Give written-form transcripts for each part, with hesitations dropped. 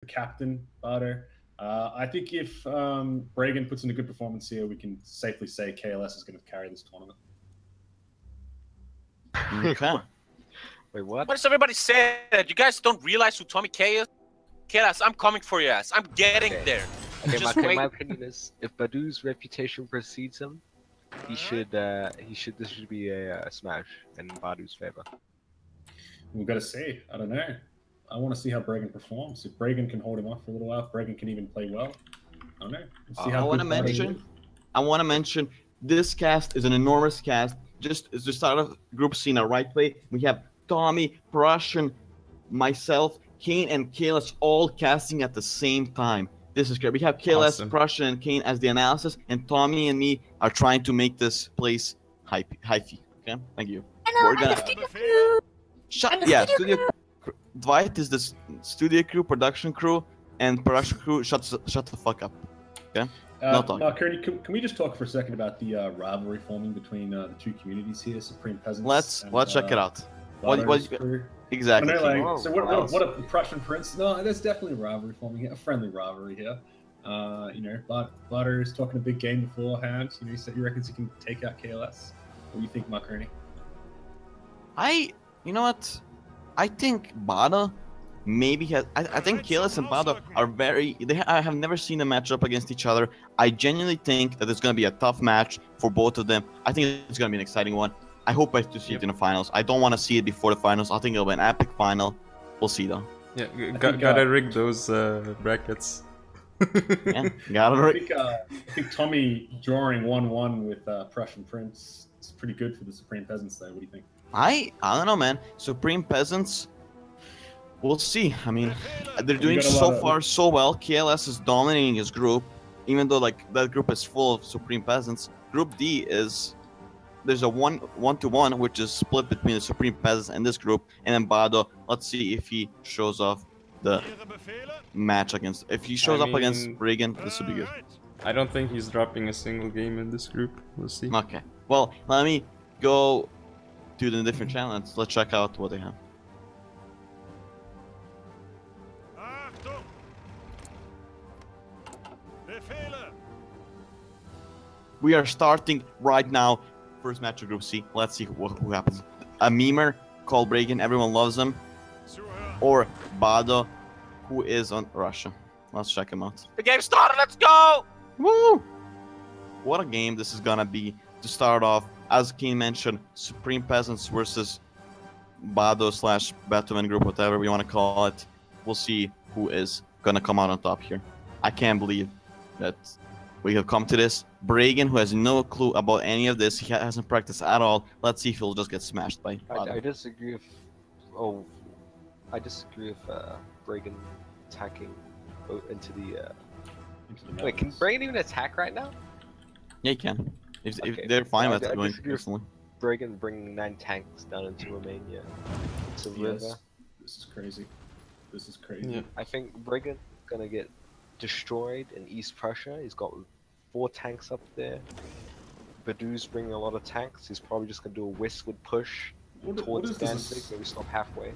captain, Bardo. I think if Bragen puts in a good performance here, we can safely say KLS is going to carry this tournament. Okay. Wait, what? What does everybody say? You guys don't realize who Tommy K is? KLS, I'm coming for your ass. I'm getting there. Okay, Just my wait. opinion is, if Badou's reputation precedes him, this should be a smash in Badou's favor. We've got to see. I don't know. I want to see how Bragen performs. If Bragen can hold him off for a little while, if Bragen can even play well. I don't know. We'll see how I want to mention this cast is an enormous cast. Just as the start of group C in a right way, we have Tommy, Prussian, myself, Kane, and KLS all casting at the same time. This is great. We have KLS, Awesome. Prussian, and Kane as the analysis, and Tommy and me are trying to make this place hypey. Okay, thank you. We're gonna studio. Dwight is the studio crew, production crew, and production crew. Shut the fuck up. Okay. Markoni, can we just talk for a second about the rivalry forming between the two communities here, Supreme Peasants? Let's check it out. Exactly. So what a Prussian Prince? No, there's definitely a rivalry forming here, a friendly rivalry here. You know, Bardo is talking a big game beforehand. You know, he said he reckons he can take out KLS. What do you think, Markoni? You know what? I think Bardo maybe has. I think KLS and Bardo are very. I have never seen them match up against each other. I genuinely think that it's going to be a tough match for both of them. I think it's going to be an exciting one. I hope I to see it in the finals. I don't want to see it before the finals. I think it'll be an epic final. We'll see though. Yeah, gotta rig those brackets. Yeah, gotta rig. I think Tommy drawing 1-1 with Prussian Prince is pretty good for the Supreme Peasants though. What do you think? I don't know, man. Supreme Peasants. We'll see. I mean, they're doing so far so well. KLS is dominating his group, even though like that group is full of Supreme Peasants. Group D is there's a 1-1, which is split between the Supreme Peasants and this group, and then Bardo. Let's see if he shows off the match against. If he shows up against Bragen, this will be good. I don't think he's dropping a single game in this group. We'll see. Okay. Well, let me go to the different channels. Let's check out what they have. We are starting right now. First match of Group C. Let's see who happens. A memer called Bragen. Everyone loves him. Or Bardo, who is on Russia. Let's check him out. The game started. Let's go! Woo! What a game this is gonna be to start off. As Kane mentioned, Supreme Peasants versus Bardo / Batman group, whatever we want to call it. We'll see who is gonna come out on top here. I can't believe that we have come to this. Bragen, who has no clue about any of this, he hasn't practiced at all. Let's see if he'll just get smashed by Bardo. I disagree if... Oh... I disagree with Bragen attacking into the wait, can Bragen even attack right now? Yeah, he can. If they're fine with going personally. Bragen bringing 9 tanks down into Romania. It's a river. This is crazy. This is crazy. Yeah. I think Bragen gonna get destroyed in East Prussia. He's got 4 tanks up there. Badou's bringing a lot of tanks. He's probably just gonna do a westward push towards Danzig, maybe stop halfway.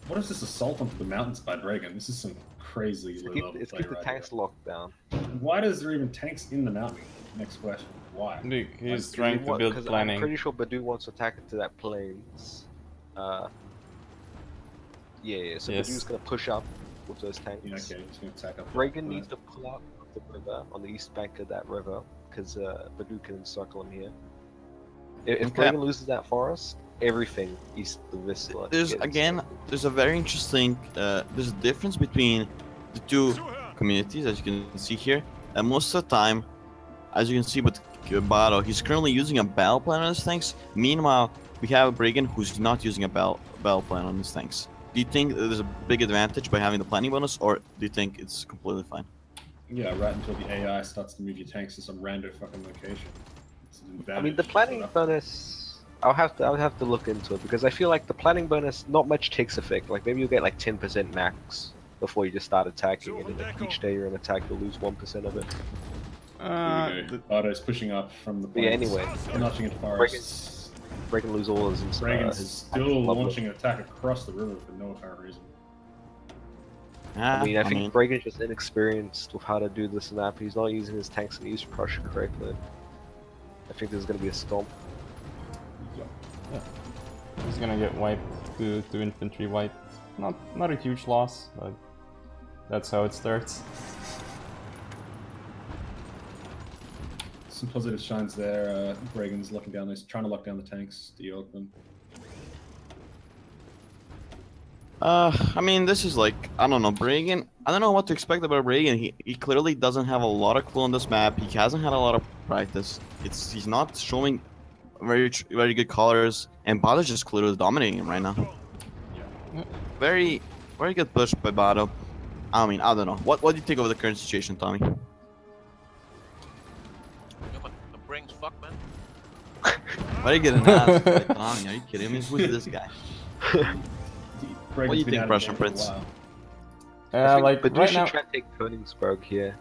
What is this assault onto the mountains by Bragen? This is some crazy level It's play keep the tanks locked down. Why does there even tanks in the mountain? Next question. Why? He's trying to build planning. I'm pretty sure Badou wants to attack into that plains. Yeah. So yes. Badou's gonna push up with those tanks. Yeah, okay, he's gonna attack up. Bragen needs to pull out of the river on the east bank of that river because Badou can encircle him here. If Bragen loses that forest, everything east of the Vistula. There's a very interesting. There's a difference between the two communities, as you can see here. And most of the time, as you can see with Bardo, he's currently using a battle plan on his tanks. Meanwhile, we have Bragen who's not using a battle plan on his tanks. Do you think there's a big advantage by having the planning bonus, or do you think it's completely fine? Yeah, right until the AI starts to move your tanks to some random fucking location. I mean, the planning bonus, I would have to look into it, because I feel like the planning bonus, not much takes effect. Like, maybe you'll get like 10% max before you just start attacking, and then like, each day you're in attack, you'll lose 1% of it. Bardo's pushing up from the plains. Yeah, anyway. Launching into forests. Bragen lose all his Bragen's still launching an attack across the river for no apparent reason. I mean, I think Bragen's just inexperienced with how to do this map. He's not using his tanks and use Prussian correctly. I think there's gonna be a stomp. Yeah. He's gonna get wiped to infantry wipe. Not a huge loss, but that's how it starts. Some positive shines there. Bragen's locking down this, trying to lock down the tanks, de-yoke them. I mean, this is like, I don't know, Bragen. I don't know what to expect about Bragen. He clearly doesn't have a lot of clue on this map. He hasn't had a lot of practice. He's not showing very good colors, and Baddo's just clearly dominating him right now. Yeah. Very good push by Baddo. I mean, I don't know. What do you think of the current situation, Tommy? Brain's fucked, man. Why are you getting asked? Like, Tommy, are you kidding me? Who's this guy? What do you think, Prussian Prince? Like, but right should now... try to take Königsberg here.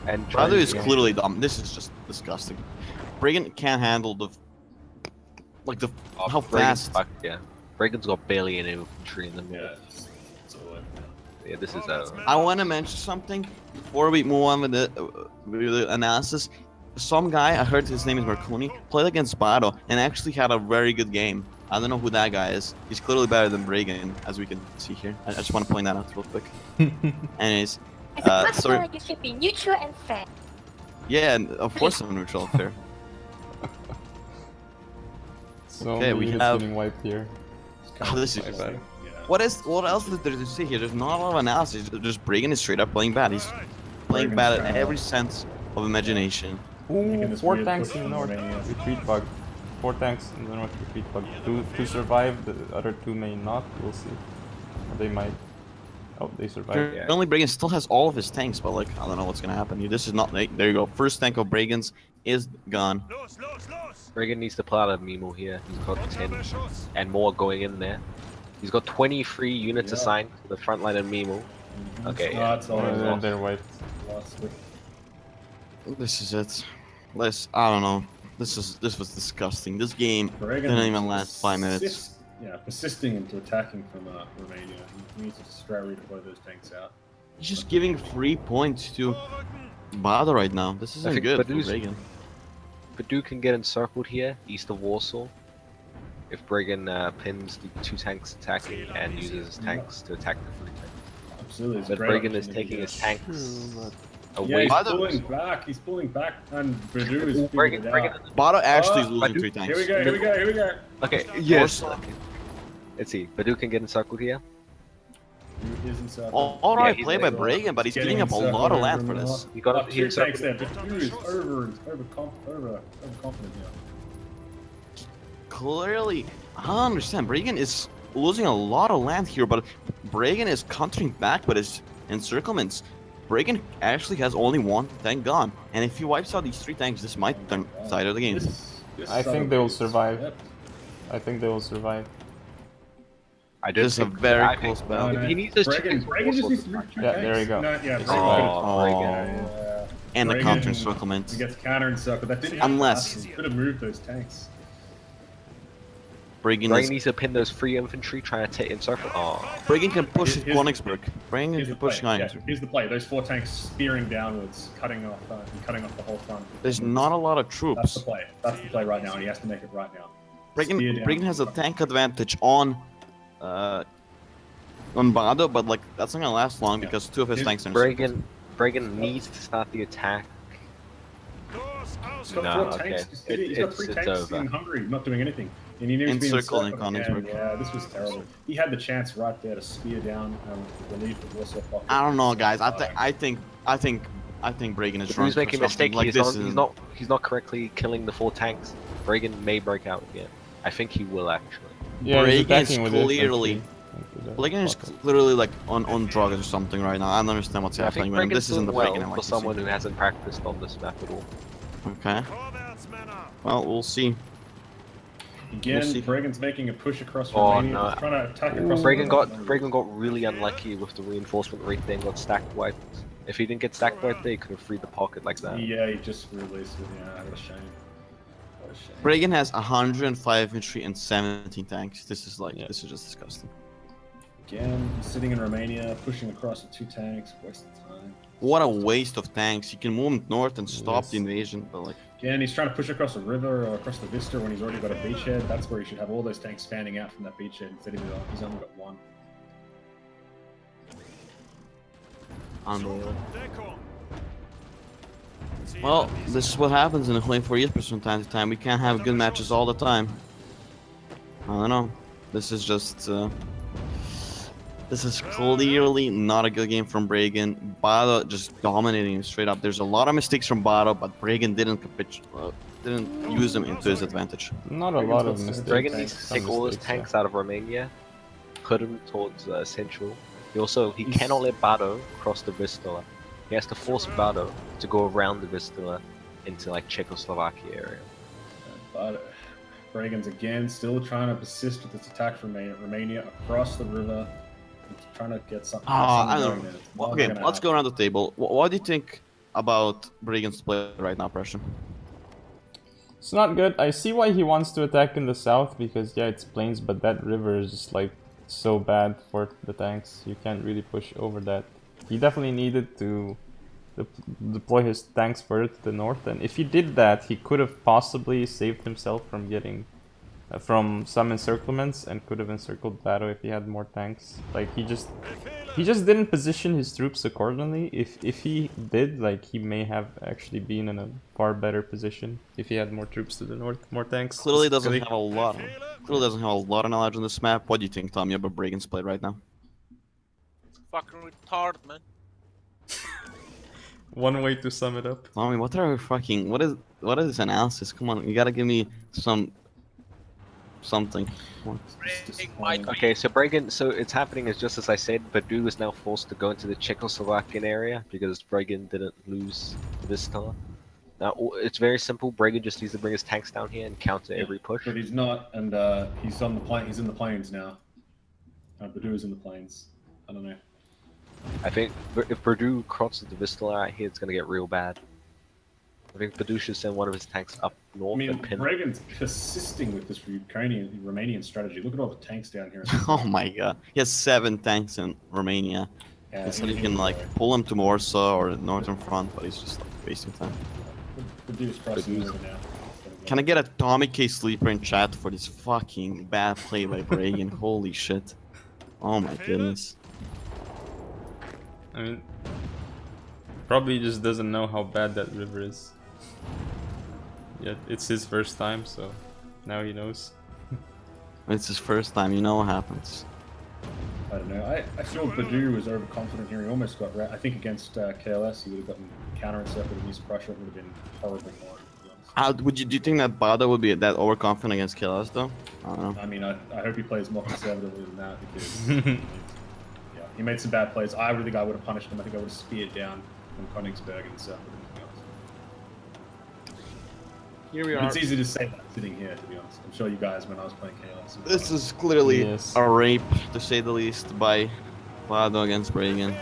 And Baddo is clearly dumb. This is just disgusting. Bragen can't handle the how fast. Yeah, Bragen's got barely any infantry in them. Yeah. Yeah, this is I want to mention something before we move on with the analysis. Some guy, I heard his name is Markoni, played against Baddo and actually had a very good game. I don't know who that guy is. He's clearly better than Bragen, as we can see here. I just want to point that out real quick. Anyways, sorry. You should be neutral and fair. Yeah, and of course I'm neutral and fair. So okay, we have getting wiped here. Oh, this is bad. What else is there to see here? There's not a lot of analysis. Just Bragen is straight up playing bad. He's playing bad at every sense of imagination. Ooh, 4 tanks in the north. Retreat bug. 4 tanks in the north. Retreat bug. 2 survive. The other 2 may not. We'll see. Or they might. Oh, they survived. Yeah. Only Bragen still has all of his tanks, but like I don't know what's gonna happen here. This is not. There you go. First tank of Bragen's is gone. Bragen needs to pull out a Mimo here. He's got 10 and more going in there. He's got 23 units assigned to the front line of Mimo. Okay, they're wiped. This is it. I don't know. This was disgusting. This game didn't even last 5 minutes. Persisting into attacking from Romania. He needs to strategy to blow those tanks out. He's just giving 3 points to Baddo right now. This isn't good for Bragen. Baddo can get encircled here, east of Warsaw. If Bragen pins the 2 tanks attacking and uses his tanks to attack the 3 tanks. Absolutely. But Bragen is taking his tanks away. Yeah, he's pulling back, and Baddo is figuring it out. Baddo actually is losing 3 tanks. Here we go. Okay, yes. Let's see, Baddo can get encircled here. Alright, play by Bragen, but he's giving up a lot of land for this. He got 2 tanks there. Baddo is overconfident here. Clearly, I don't understand. Bragen is losing a lot of land here, but Bragen is countering back with his encirclements. Bragen actually has only 1 tank gone, and if he wipes out these 3 tanks, this might turn side of the game. I think they will survive. I think they will survive. This is a very close battle. He needs his Bragen just needs 3 tanks. Yeah, there you go. And the counter encirclement. He gets counter encircled. That didn't happen. Unless he could have moved those tanks. Bragen needs to pin those 3 infantry trying to encircle. Bragen can push Königsberg. Bragen can push Königsberg. Here's the play. Those 4 tanks spearing downwards, cutting off the whole front. There's not a lot of troops. That's the play. That's the play right now, and he has to make it right now. Bragen has a tank advantage on Baddo, but like that's not gonna last long because 2 of his tanks are Bragen needs to start the attack. He's got 4 tanks. He's got 3 tanks in Hungary, not doing anything. And he needs to be encircling Königsberg. Yeah, this was terrible. He had the chance right there to spear down relief of Warsaw. I don't know, guys. I think Bragen is wrong. He's making a mistake. He's not correctly killing the 4 tanks. Bragen may break out again. I think he will actually. Yeah, Bragen is clearly like on drugs or something right now. I don't understand what's happening. But this isn't the Bragen I like for someone who hasn't practiced on this map at all. Okay. Well, we'll see. Again, Bragen's making a push across Romania. No. He's trying to attack across. Bragen got really unlucky with the reinforcement rate thing. Got stacked wiped. If he didn't get stacked wiped, he could have freed the pocket like that. Yeah, he just released it. Yeah, what a shame. Bragen has 105 infantry and 17 tanks. This is just disgusting. Again, sitting in Romania, pushing across the 2 tanks, wasting time. What a waste of tanks. You can move north and stop the invasion, but like... Again, he's trying to push across the river or across the vista when he's already got a beachhead. That's where he should have all those tanks fanning out from that beachhead instead of he's only got 1. Unreal. Well, this is what happens in HoI4 1v1 from time to time. We can't have good matches all the time. I don't know. This is just... this is clearly not a good game from Bragen. Baddo just dominating straight up. There's a lot of mistakes from Baddo, but Bragen didn't use them into his advantage. Not a lot of mistakes. Bragen needs to take all his tanks out of Romania, put them towards Central. He cannot let Baddo cross the Vistula. He has to force Baddo to go around the Vistula into like Czechoslovakia area. But Bragen's again still trying to persist with this attack from Romania across the river. He's trying to get something. I don't know. Okay, let's go around the table. What do you think about Bragen's play right now, Prussian? It's not good. I see why he wants to attack in the south because yeah, it's plains, but that river is just like so bad for the tanks. You can't really push over that. He definitely needed to deploy his tanks further to the north, and if he did that, he could have possibly saved himself from getting from some encirclements and could have encircled Baddo if he had more tanks. Like he just didn't position his troops accordingly. If he did, like he may have actually been in a far better position if he had more troops to the north, more tanks. Clearly doesn't have a lot. Clearly doesn't have a lot of knowledge on this map. What do you think, Tommy, about Bragen's play right now? Fucking retarded, man. One way to sum it up. Tommy, what is this analysis? Come on, you gotta give me something. Okay, so Bragen, so it's happening as just as I said. Baddo is now forced to go into the Czechoslovakian area because Bragen didn't lose this time. Now it's very simple. Bragen just needs to bring his tanks down here and counter every push. But he's not, and he's on the plane. He's in the plains now. Baddo is in the plains. I don't know. I think if Baddo crosses the Vistula right here, it's gonna get real bad. I think Baddo should send one of his tanks up north and pin. Bragen's persisting with this Romanian strategy. Look at all the tanks down here. Oh my god. He has 7 tanks in Romania. Yeah, so he can like pull them to Warsaw or the northern front, but he's just like wasting time. Baddo's crossing over now. Can I get a Tommy K sleeper in chat for this fucking bad play by Bragen? Holy shit. Oh my goodness. I mean, probably just doesn't know how bad that river is. Yeah, it's his first time, so now he knows. It's his first time, you know what happens. I don't know. I feel Baddo was overconfident here. He almost got I think against KLS, he would have gotten counter-encircled against Prussia. It would have been horribly hard. Do you think that Baddo would be that overconfident against KLS though? I don't know. I mean, I hope he plays more conservatively than that because yeah, he made some bad plays. I really think I would have punished him. I think I would have speared down from Königsberg and stuff. Here we are. It's easy to say that sitting here, to be honest. I'm sure you guys, when I was playing KLS. This is clearly a rape, to say the least, by Baddo against Bragen.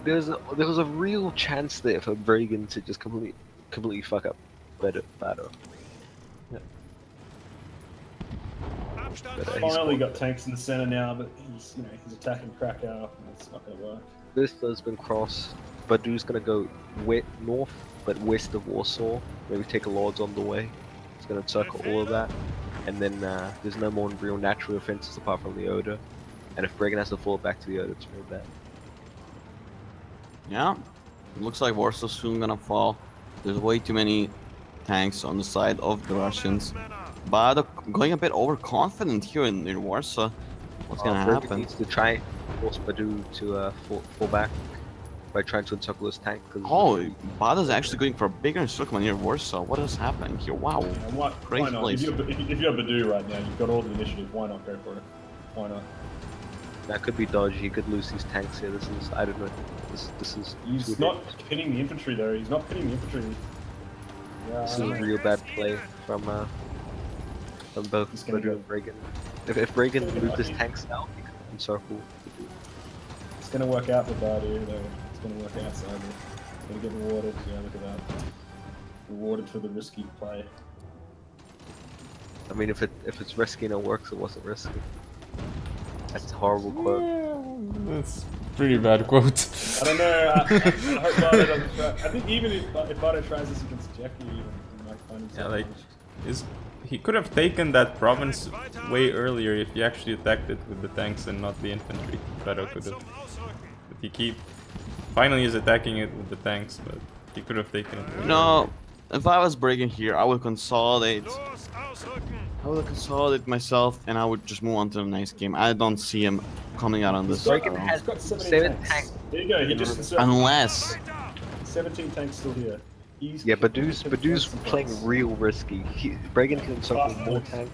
There was a real chance there for Bragen to just completely fuck up Baddo. Yeah. Finally got tanks in the center now, but he's attacking Krakow, and it's not going to work. Vista's been crossed. Baddo's going to go north, but west of Warsaw. Maybe take a Lords on the way. It's going to circle all of that. And then there's no more real natural offenses apart from the Oder. And if Bragen has to fall back to the Oder, it's real bad. Yeah, it looks like Warsaw's soon going to fall. There's way too many tanks on the side of the Russians. Baddo going a bit overconfident here in Warsaw. What's going to happen? Bragen needs to try force Baddo to fall back by trying to encircle his tank. Oh, Baddo's actually going for a bigger encirclement near Warsaw. What is happening here? Wow. Why not? If you're Baddo right now, you've got all the initiative. Why not go for it? Why not? That could be dodgy. He could lose his tanks here. This is, I don't know. This is. He's not pinning the infantry though. He's not pinning the infantry. Yeah, this is a real bad play from both Baddo and Bragen. If Bragen moved his tanks out, he could encircle. It's gonna work out for Baddo though. It's gonna work out sadly. It's gonna get rewarded. Yeah, look at that. Rewarded for the risky play. I mean, if it's risky and it works, it wasn't risky. That's a horrible quote. Yeah, that's a pretty bad quote. I don't know. I hope Bardo doesn't try. I think even if Bardo tries this against Jackie, he might find himself. Yeah, like he could have taken that province way earlier if he actually attacked it with the tanks and not the infantry. Beddo could have. But finally is attacking it with the tanks, but he could have taken it earlier. No, if I was Bragen here, I would consolidate. I would consolidate myself, and I would just move on to the next game. I don't see him coming out on this. Bragen He's has got 7 tanks. There you go. He just inserted Unless 17 tanks still here. Yeah, Badoo's playing real risky. Bragen can insert more tanks.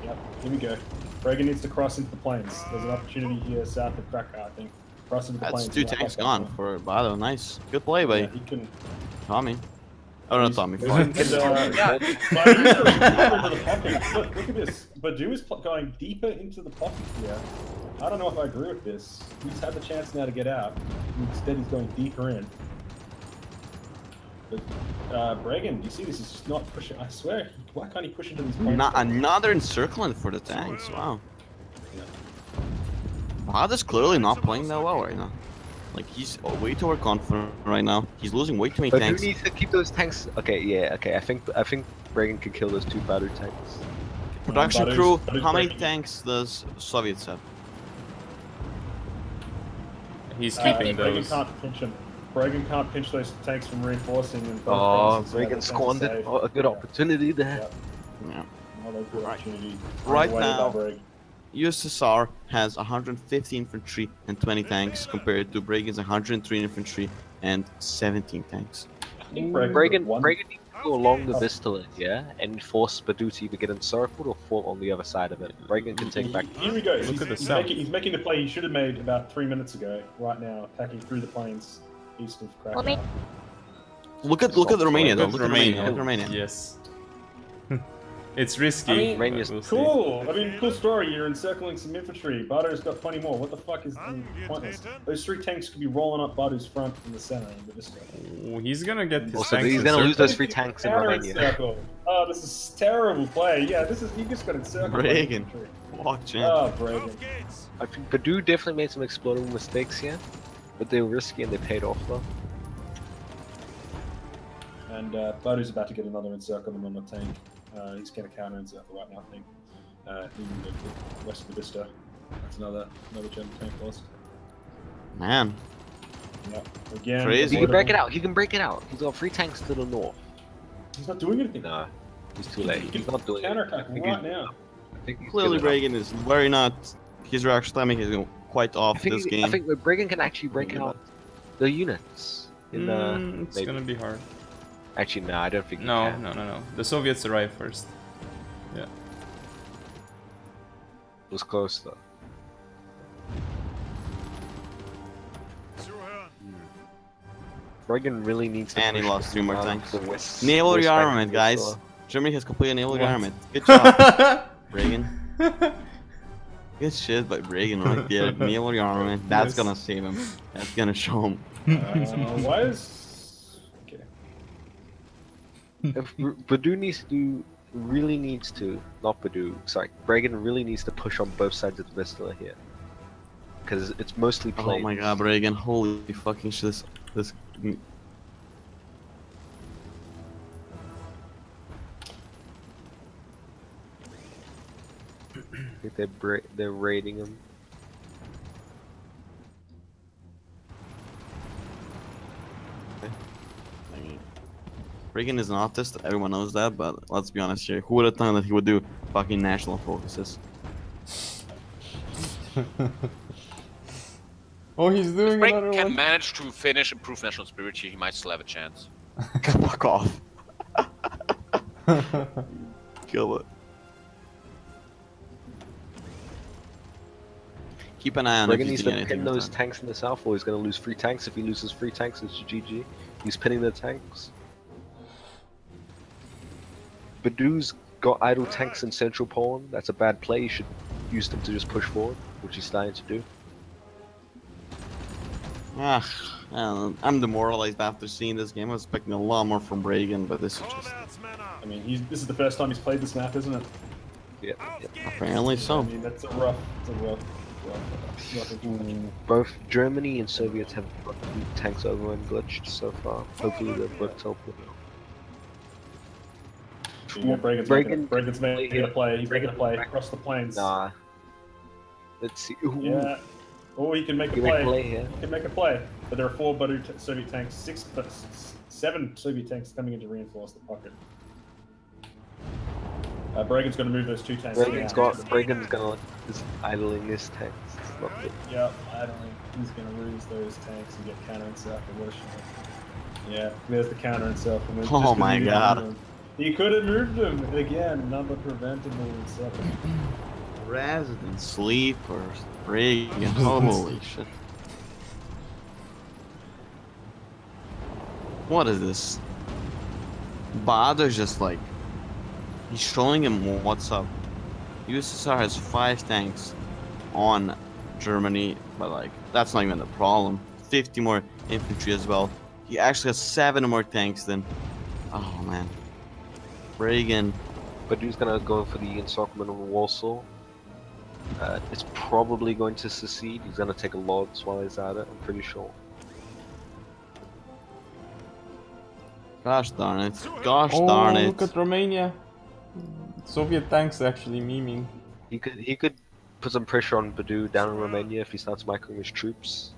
Yep, here we go. Bragen needs to cross into the plains. There's an opportunity here south of Krakow, I think. Cross into the that's plains. 2 tanks gone for Baddo. Nice, good play by he can. Tommy. Oh, not Tommy. Look at this. Badoo is going deeper into the pocket here. I don't know if I agree with this. He's had the chance now to get out. Instead, he's going deeper in. But Bragen, you see, this is just not pushing. I swear, why can't he push into these points? Not another encirclement for the tanks. Wow. Baddo's clearly not playing that well right now. Like, he's way too overconfident right now. He's losing way too many tanks. But who needs to keep those tanks? Okay, yeah, okay. I think Bragen can kill those 2 Baddo tanks. Production crew, how many tanks does Soviets have? He's keeping those. Bragen can't pinch him. Bragen can't pinch those tanks from reinforcing. And oh, Bragen squandered a good opportunity there. Yeah. Another good opportunity. Right now, USSR has 150 infantry and 20 tanks compared to Bragen's 103 infantry and 17 tanks. Bragen needs to go along the Vistula, yeah, and force Badoo to either get encircled or fall on the other side of it. Bragen can take back. Here we go. He's making the play he should have made about 3 minutes ago. Right now, attacking through the plains east of Krakow. Look at Romania though. Look at Romania. Yes. It's risky. I mean, cool. I mean, cool story. You're encircling some infantry. Bardo's got 20 more. What the fuck is pointless? Those 3 tanks could be rolling up Bardo's front in the center. Oh, he's gonna get his also, tanks. He's gonna lose those 3 tanks in Romania. Oh, this is terrible play. Yeah, you just got encircled. Bragen. Watch out. Oh, Bragen. I think Badoo definitely made some explodable mistakes here, but they were risky and they paid off though. And Badoo's about to get another encirclement on the tank. He's going to counter encircle right now, I think. Even the west of the Vista. That's another German tank lost. Man. Yeah. Again. Crazy. He can break it out. He can break it out. He's got 3 tanks to the north. He's not doing anything. No, he's too late. He's not doing counterattack right now. Clearly, Bragen is very not. His reaction timing is quite off this game. I think Bragen can actually break out the units. It's gonna be hard. Actually, no, I don't think. No. The Soviets arrive first. Yeah. It was close though. Bragen really needs to. And he lost 3 more tanks. West, Naval rearmament, guys. Germany has completed naval rearmament. Good job, Bragen. Good shit by Bragen right there. Naval rearmament. That's gonna save him. That's gonna show him. Why is... If Badoo really needs to, not Badoo, sorry, Bragen really needs to push on both sides of the Vistula here. Because it's mostly plains. Oh my god, Bragen, holy fucking shit, this... I think they're raiding him. Bragen is an artist, everyone knows that, but let's be honest here. Who would have thought that he would do fucking national focuses? Oh, he's doing if another Bragen can one. manage to finish improve national spirit here, he might still have a chance. Fuck off. Kill it. Keep an eye on Bragen needs to pin those tanks in the south, or he's going to lose 3 tanks. If he loses 3 tanks, it's GG. He's pinning the tanks. Badoo's got idle tanks in central Poland. That's a bad play. You should use them to just push forward, which he's starting to do. I'm demoralized after seeing this game. I was expecting a lot more from Bragen, but this is just... I mean, this is the first time he's played this map, isn't it? Yeah. Apparently so. I mean, that's a rough Both Germany and Soviets have gotten tanks over and glitched so far. Hopefully they'll both help them out. Yeah, Bragen's making a play. He's making a play across the plains. Nah. Let's see. Ooh. Yeah. Oh, he can make a play. He can make a play. But there are 4 Soviet tanks, 7 Soviet tanks coming in to reinforce the pocket. Bragen's going to move those 2 tanks. Bragen's gonna is idling his tanks. It's not good. Yeah, idling. He's going to lose those tanks and get counter encircled. Yeah, there's the counter encirclement. Oh my god. He could have moved him again, number preventable encirclement. Resident sleepers. Bragen. Holy shit. What is this? Baddo's just like, he's showing him what's up. USSR has 5 tanks on Germany, but like, that's not even the problem. 50 more infantry as well. He actually has 7 more tanks than, oh man. Bragen. But he's gonna go for the encirclement of Warsaw. It's probably going to succeed. He's gonna take a logs while he's at it, I'm pretty sure. Gosh darn it. Gosh darn it. Look at Romania. Soviet tanks actually memeing. He could put some pressure on Baddo down in Romania if he starts microing his troops.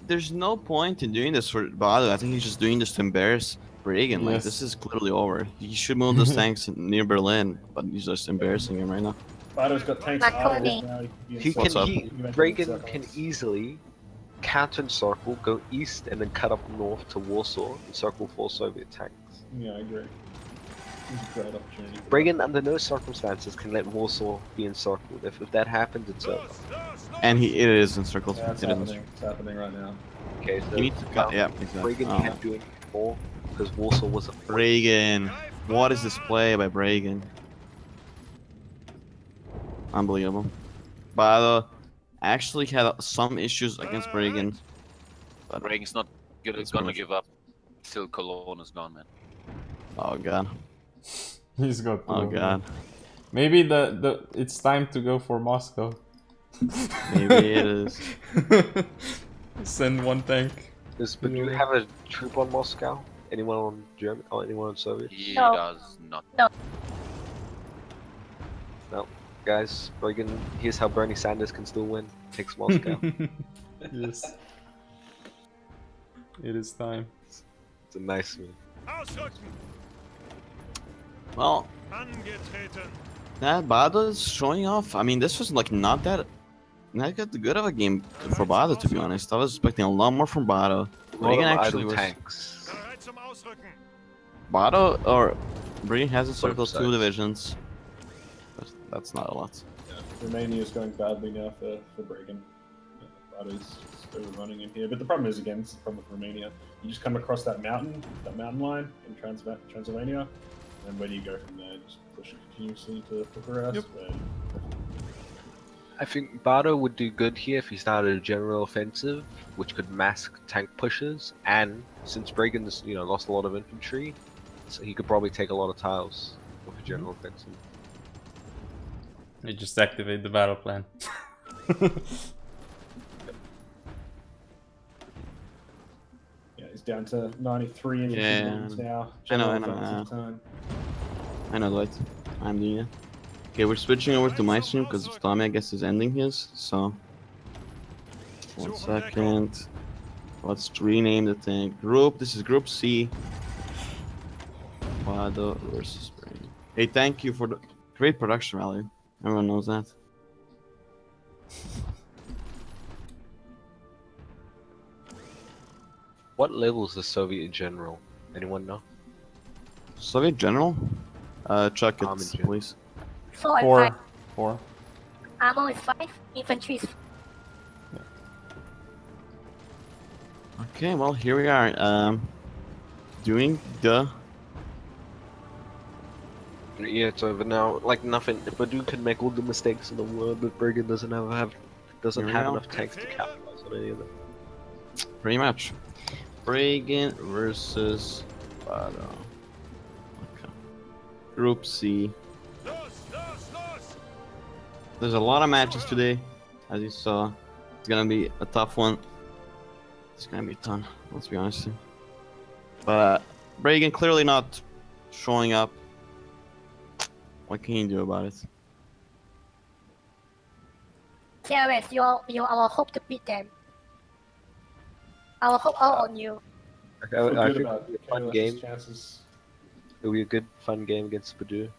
There's no point in doing this for Baddo. I think he's just doing this to embarrass Bragen. Like, this is clearly over. He should move those tanks near Berlin, but he's just embarrassing him right now. Baddo's got tanks out now. Bragen can easily counter-encircle, go east, and then cut up north to Warsaw, encircle 4 Soviet tanks. Yeah, I agree. It's a great opportunity. Bragen, under no circumstances, can let Warsaw be encircled. If that happens, it's over. And it is encircled. Yeah, it's happening right now. Okay, so you need to cut. Yeah, exactly. Bragen can't do anything more because Warsaw was a Bragen. What is this play by Bragen? Unbelievable. Baddo actually had some issues against Bragen. But Bragen's not gonna give up till Cologne is gone, man. Oh god. He's got. Oh god. Maybe it's time to go for Moscow. Maybe it is. Send 1 tank. Do you have a troop on Moscow? Anyone on German or anyone on Soviet? He does not. No. Guys, Bragen, here's how Bernie Sanders can still win. Takes Moscow. Yes. It is time. It's a nice move. Well, that Baddo is showing off. I mean, this was like not that good of a game for Baddo, to be honest. I was expecting a lot more from Baddo. Bragen actually was. Tanks. Baddo or Bragen has encircled 2 divisions. But that's not a lot. Yeah, Romania is going badly now for Bragen. Baddo's overrunning in here. But the problem is, again, it's the problem with Romania. You just come across that mountain line in Transylvania, and where do you go from there? Just push continuously to Bucharest? Yep. I think Baddo would do good here if he started a general offensive, which could mask tank pushes, and since Bragen's lost a lot of infantry, so he could probably take a lot of tiles with a general offensive. You just activate the battle plan. Yeah, he's down to 93 infantry now. I know, Dwight. I'm doing it. Okay, we're switching over to my stream because Tommy, I guess, is ending his, so... 1 second. Let's rename the thing. Group, this is Group C. Baddo versus Bragen. Hey, thank you for the great production value. Everyone knows that. What level is the Soviet general? Anyone know? Soviet general? Chuck it, please. 4. Ammo is 5. Infantry is 4. Okay, well, here we are. Doing the... Yeah, it's over now. Like nothing. Baddo can make all the mistakes in the world, but Bragen doesn't have enough tanks to capitalize on any of them. Pretty much. Bragen versus Baddo. Okay. Group C. There's a lot of matches today. as you saw. It's gonna be a tough one. It's gonna be a ton, let's be honest. But Bragen clearly not showing up. What can you do about it? TRS, you our hope to beat them. Our hope all on you. I think it'll be a fun game. It'll be a good, fun game against Badoo.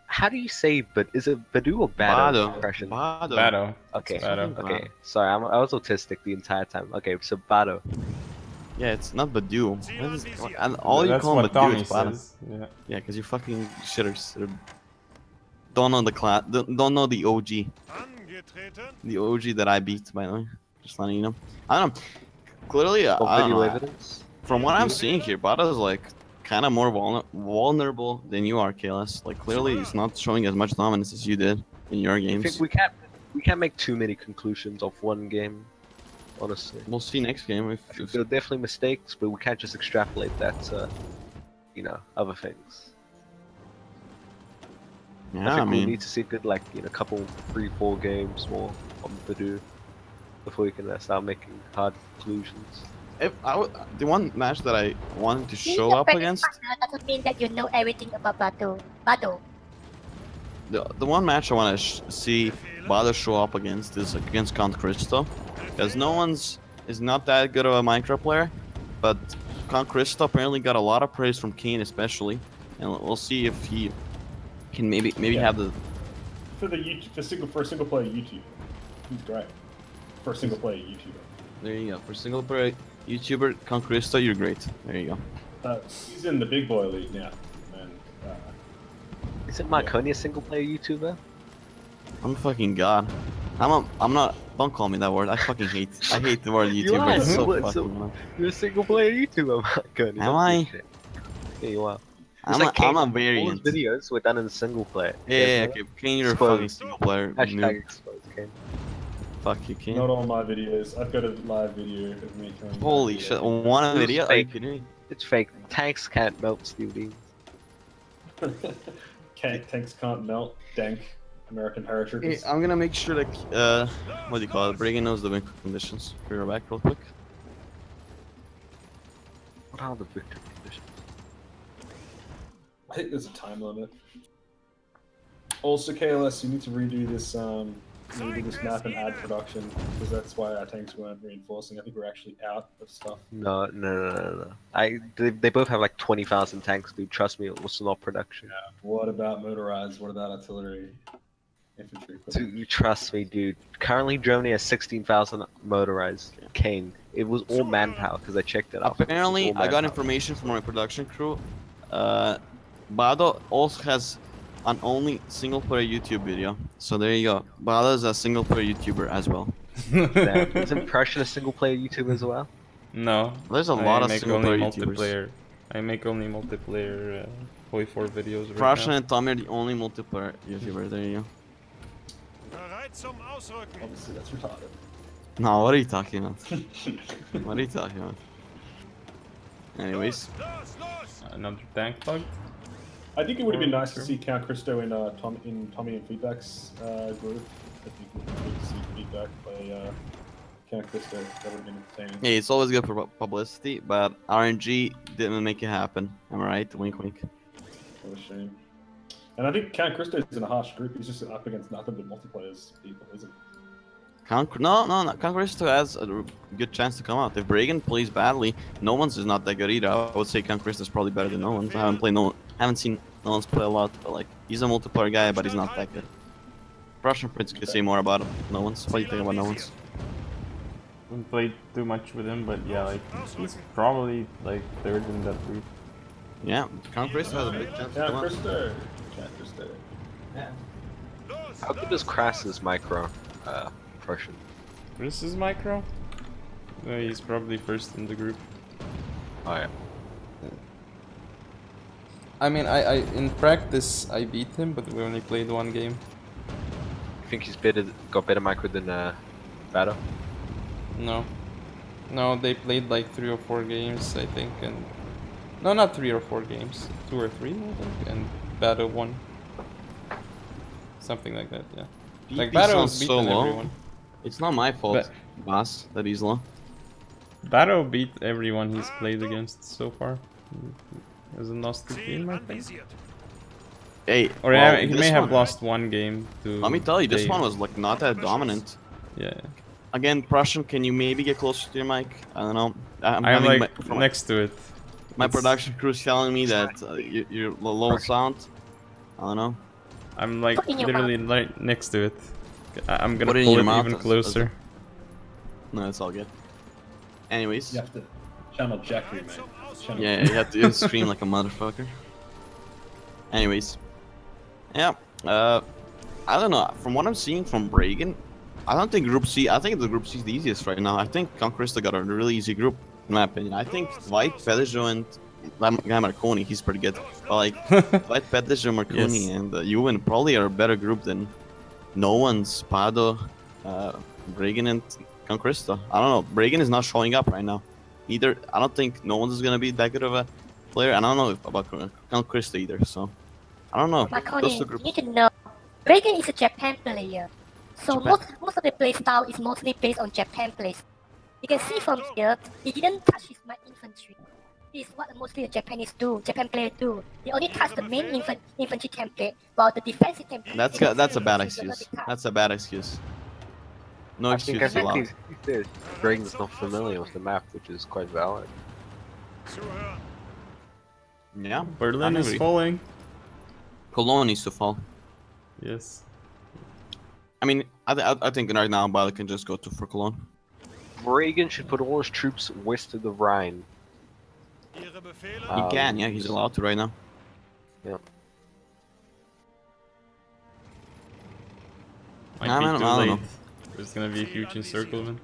How do you say, but is it Badoo or Baddo? Baddo. Okay. Baddo. Okay. Sorry, I was autistic the entire time. Okay, so Baddo. Yeah, it's not Badoo. And all you call him Badoo is Baddo. Yeah, because you fucking shitters. Don't know the class. Don't know the OG. The OG that I beat, by the way. Just letting you know. I don't know. Clearly, I don't know. Evidence? From what I'm seeing here, Baddo's like kind of more vulnerable than you are, KLS. Like clearly, he's not showing as much dominance as you did in your games. I think we can't make too many conclusions of one game. Honestly, we'll see next game. There are definitely mistakes, but we can't just extrapolate that to, you know, other things. Yeah, I think we need to see a good, like, you know, couple, 3-4 games more on Badoo before we can start making hard conclusions. The one match that I wanted to show up against. Doesn't mean that you know everything about Baddo. The one match I want to see Baddo show up against is against Count Cristo, because no one's is not that good of a Minecraft player, but Count Cristo apparently got a lot of praise from Kane especially, and we'll see if he can maybe have the for a single player YouTuber. He's great for a single player YouTuber. There you go. For single player YouTuber, Count Cristo, you're great. There you go. He's in the big boy league now. And, isn't Markoni a single player YouTuber? I'm fucking god. I'm not. Don't call me that word. I fucking hate. I hate the word YouTuber. It's so fucking. You're a single player YouTuber, Markoni. Am I? Yeah, you are. I'm a variant. All his videos were done in single player. Yeah, okay. Kane, you're a fucking single player. Hashtag exposed, Kane. Fuck you, Kane. Not all my videos. I've got a live video of me throwing. Holy shit! One video? Are you kidding me? It's fake. Tanks can't melt steel beams. Tanks can't melt. Dank. American paratroopers. Hey, I'm gonna make sure that what do you call it? Bragen knows the win conditions. Be right back, real quick. What are the victory conditions? I think there's a time limit. Also, KLS, you need to redo this. This map and add production, because that's why our tanks weren't reinforcing. I think we're actually out of stuff. No. They both have like 20,000 tanks, dude. Trust me, it was not production. Yeah. What about motorized? What about artillery? Infantry? Dude, you trust me, dude. Currently, Germany has 16,000 motorized. Kane. It was all manpower, because I checked it out. Apparently, I got information from my production crew. Baddo also has an only single player YouTube video. So there you go. Baddo is a single player YouTuber as well. Isn't Prussian a single player YouTuber as well? No. There's a lot of single player YouTubers. I make only multiplayer HoI4 videos right Prussian now. and Tommy are the only multiplayer YouTubers. There you go. Obviously, that's retarded. No, what are you talking about? What are you talking about? Anyways. Another tank bug? I think it would have been nice to see Count Cristo in Tommy and Feedback's group. I think it would be good to see Feedback play Count Cristo. That would have been entertaining. Yeah, it's always good for publicity, but RNG didn't make it happen. Am I right? Wink, wink. What a shame. And I think Count Cristo is in a harsh group. He's just up against nothing but multiplayers people, isn't he? No. Count Cristo has a good chance to come out. If Bragen plays badly, no one's is not that good either. I would say Count Cristo is probably better than no one's. I haven't seen no one's play a lot, but like he's a multiplayer guy, but he's not that good. ThePrussianPrince could say more about him. No one's. What do you think about no one's? Haven't played too much with him, but yeah, like he's probably like third in that group. Yeah, Count Cristo has a big chance to come out. Count Cristo. Yeah. How good is Krass's micro? Prussian. Chris is micro? He's probably first in the group. Oh yeah. I mean, I in practice I beat him, but we only played one game. You think he's got better micro than Baddo? No, they played like 3 or 4 games, I think, and no, not 3 or 4 games, 2 or 3, I think, and Baddo won. Something like that, yeah. BP Like Baddo's sounds beaten so low. everyone. It's not my fault, boss, that he's low. Baddo beat everyone he's played against so far. He hasn't lost a game, I think. Hey, Or well, he may have lost one game to... Let me tell you, this Dave. one was like not that dominant. Yeah. Again, Prussian, can you maybe get closer to your mic? I don't know. I'm having like next to it. My production crew's telling me that you're low sound. I don't know. I'm like literally right next to it. I'm gonna Put it in pull your it mouth even as- closer. No, it's all good. Anyways. You have to channel Jackery, man. Channel Yeah, you have to scream like a motherfucker. Anyways. Yeah. I don't know. From what I'm seeing from Bragen, I don't think Group C. I think the Group C is the easiest right now. I think Conquista got a really easy group, in my opinion. I think White, Pedro, and guy Markoni, he's pretty good. But like White, Pedro, Markoni, Yes. and Juven probably are a better group than no one's Paddo, Bragen, and Conquista. I don't know. Bragen is not showing up right now. Either I don't think no one's gonna be that good of a player, and I don't know about Conquista either. So I don't know. Markoni, Those two you groups. need to know, Bragen is a Japan player. So Japan. most of the play style is mostly based on Japan plays. You can see from here, he didn't touch his main infantry. This is what mostly the Japanese do, Japan players do. They only touch the main infantry template, while the defensive template... That's a bad excuse. That's a bad excuse. No I think excuse allowed. Bragen's not familiar with the map, which is quite valid. Yeah. Berlin I is agree. falling. Cologne needs to fall. Yes. I mean, I think right now Bala can just go for Cologne. Bragen should put all his troops west of the Rhine. He can, yeah, he's allowed to right now. Yeah. Might I be don't too know. late. There's gonna be a huge encirclement.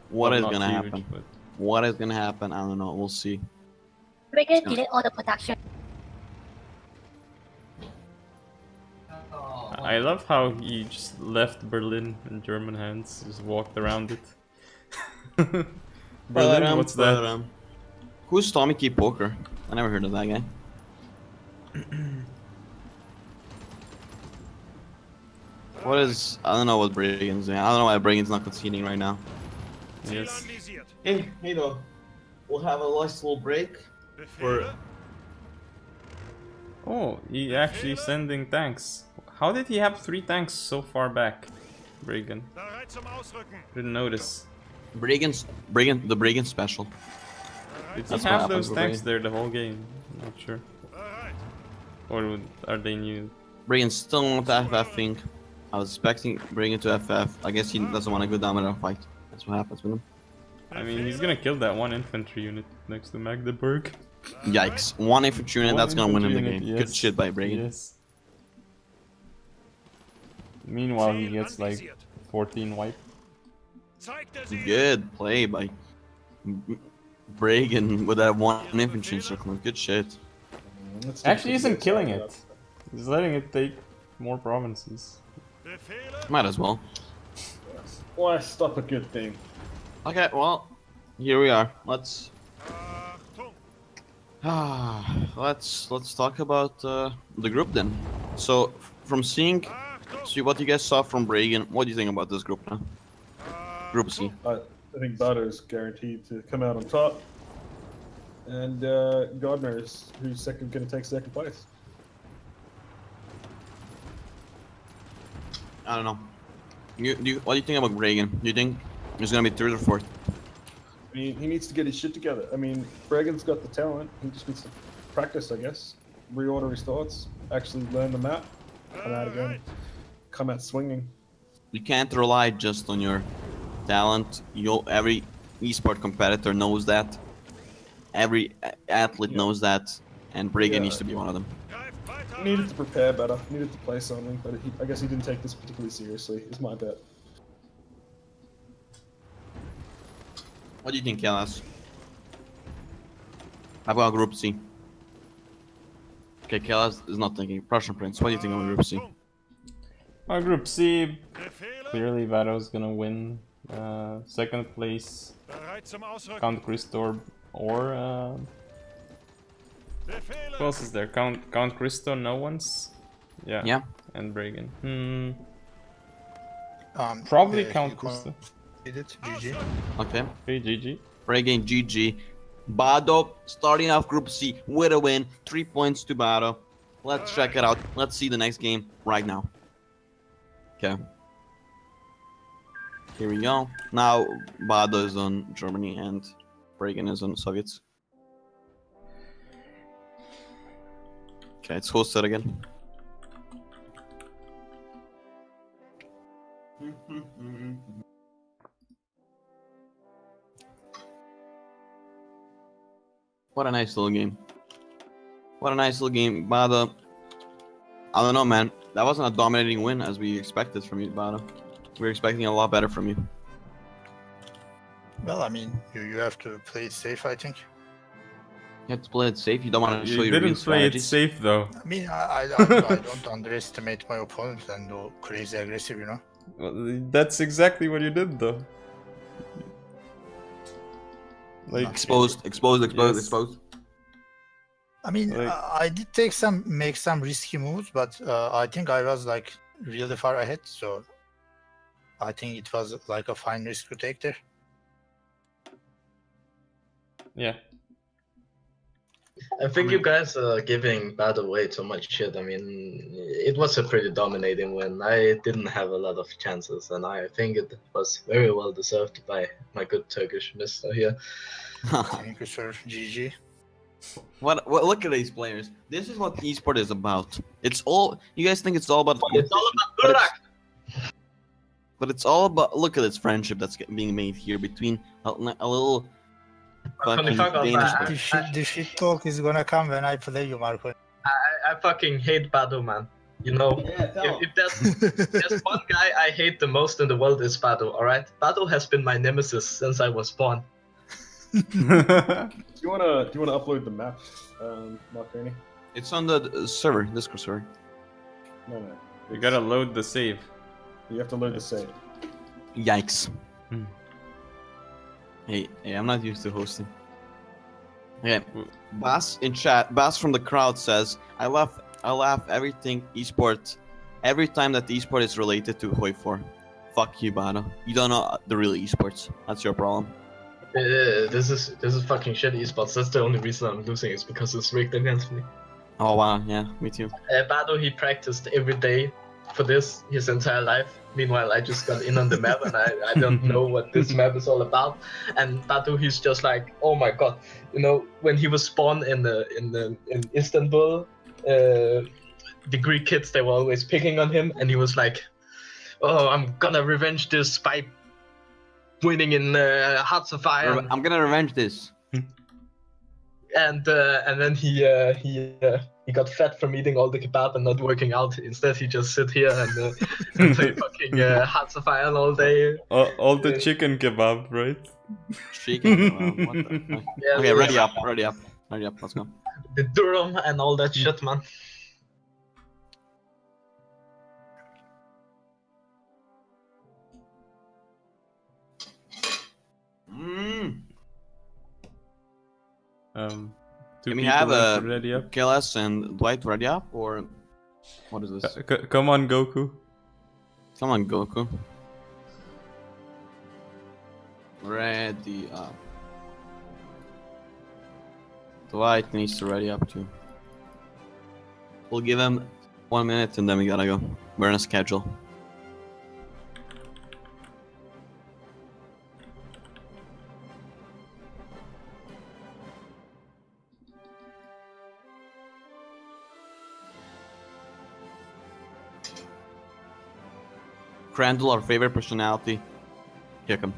What Well, is not gonna huge, happen? but- What is gonna happen? I don't know. We'll see. Bragen delayed all the production. I love how he just left Berlin in German hands, just walked around it. Berlin, what's that? Who's Tommy K. Poker? I never heard of that guy. What is... I don't know what Bragen's doing. I don't know why Bragen's not conceding right now. Yes. Hey though. We'll have a nice little break for... Oh, he actually sending tanks. How did he have 3 tanks so far back? Bragen. Didn't notice. the Bragen special. Did he That's what have happens those with tanks Bragen. there the whole game? Not sure. Or are they new? Bragen's still not FFing. I was expecting Bragen to FF. I guess he doesn't want to go down with a fight. That's what happens with him. I mean, he's gonna kill that one infantry unit next to Magdeburg. Yikes. One infantry unit, One that's gonna win him the infantry game. unit, Good shit by Bragen. Yes. Meanwhile, he gets like 14 wipe. Good play by Bragen with that one infantry encirclement. Good shit. Actually, isn't killing it. He's letting it take more provinces. Might as well. Why stop a good thing? Okay, well, here we are. Let's talk about the group then. So from seeing, what you guys saw from Bragen, what do you think about this group now? Group C. I think Baddo's guaranteed to come out on top, and God knows who's going to take second place. I don't know. What do you think about Bragen? Do you think he's gonna be third or fourth? I mean, he needs to get his shit together. I mean, Bragen's got the talent. He just needs to practice, I guess. Reorder his thoughts. Actually learn the map. Come out again. Come out swinging. You can't rely just on your talent. Every esport competitor knows that. Every athlete knows that, and Bragen needs to be one of them. He needed to prepare better. Needed to play something, but I guess he didn't take this particularly seriously. Is my bet. What do you think, Kalas? I've got Group C. Okay, Kalas is not thinking. PrussianPrince, what do you think of Group C? Group C, clearly Baddo's gonna win. Second place, Count Christor or Who else is there? Count Christo, no one's? Yeah. Yeah. And Bragen. Probably Count Christo. GG. Okay. Hey, GG. Bragen, GG. Baddo starting off Group C with a win. 3 points to Baddo. Let's check it out. Let's see the next game right now. Okay. Here we go. Now Baddo is on Germany and Bragen is on Soviets. Okay, it's hosted again. What a nice little game. What a nice little game. Baddo. I don't know, man. That wasn't a dominating win as we expected from you, Baddo. We were expecting a lot better from you. Well, I mean, you have to play it safe, I think. You have to play it safe. You don't want to show You your real didn't play it strategies. safe though. I mean, I don't underestimate my opponent and go crazy aggressive, you know? Well, that's exactly what you did though. Like Exposed. Yes. I mean, Like- I did make some risky moves, but I think I was like really far ahead, so I think it was like a fine risk to take there. Yeah. I think you guys are giving Baddo way too much shit. I mean, it was a pretty dominating win. I didn't have a lot of chances, and I think it was very well deserved by my good Turkish mister here. Thank you, sir. GG. What? Look at these players. This is what esport is about. It's all. You guys think it's all about. It's all about but Burak. but it's all about. Look at this friendship that's being made here between a little. Fucking fuck off, Danish man. guy. The shit talk is gonna come when I play you, Markoni. I fucking hate Baddo, man. You know, if there's one guy I hate the most in the world is Baddo, alright? Baddo has been my nemesis since I was born. Do you wanna upload the map, Markoni? It's on the server, Discord server. No. You gotta load the save. You have to load the save. Yikes. Hey, I'm not used to hosting. Okay, Bass in chat, Bass from the crowd says, I laugh everything esport, every time that the esport is related to HoI4. Fuck you, Baddo. You don't know the real esports. That's your problem. This is fucking shit esports. That's the only reason I'm losing is because it's rigged against me. Oh wow, yeah, me too. Baddo, he practiced every day for this his entire life. Meanwhile, I just got in on the map and I don't know what this map is all about. And Baddo, he's just like, oh my god, you know, when he was spawned in Istanbul, the Greek kids, they were always picking on him, and he was like, oh, I'm gonna revenge this by winning in Hearts of Iron. I'm gonna revenge this. And then he got fat from eating all the kebab and not working out. Instead, he just sit here and play fucking Hearts of Iron all day. All the chicken kebab, right? Chicken kebab, what the fuck? Yeah, Okay, ready up, let's go. The durum and all that shit, man. Two Can we people have ready up? KLS and Dwight ready up, or what is this? Come on, Goku. Come on, Goku. Ready up. Dwight needs to ready up too. We'll give him 1 minute and then we gotta go. We're on a schedule. Crandall, our favorite personality. Kick him.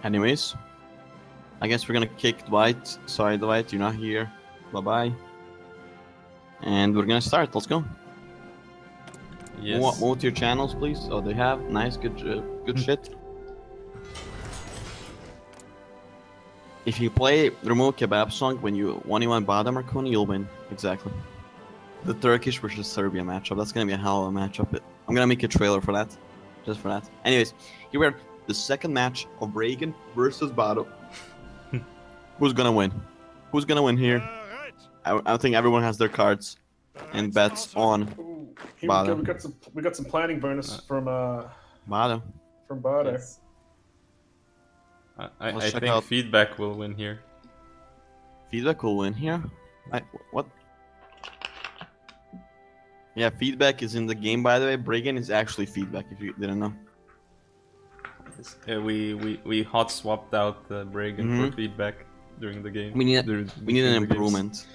Anyways, I guess we're gonna kick Dwight. Sorry, Dwight, you're not here. Bye-bye. And we're gonna start. Let's go. Yes. Move to your channels, please. Oh, they have nice, good shit. If you play Remote Kebab Song when you 1v1 Baddo Markoni, you'll win. Exactly. The Turkish versus Serbia matchup. That's gonna be a hell of a matchup. I'm gonna make a trailer for that. Just for that. Anyways, here we are. the second match of Bragen versus Baddo. Who's gonna win? Who's gonna win here? I think everyone has their cards and bets on Baddo. We got some planning bonus from Baddo. From Baddo. Yes. I think feedback will win here. Feedback will win here? What? Yeah, feedback is in the game, by the way. Bragen is actually feedback, if you didn't know. We hot swapped out Bragen for feedback during the game. We need an improvement.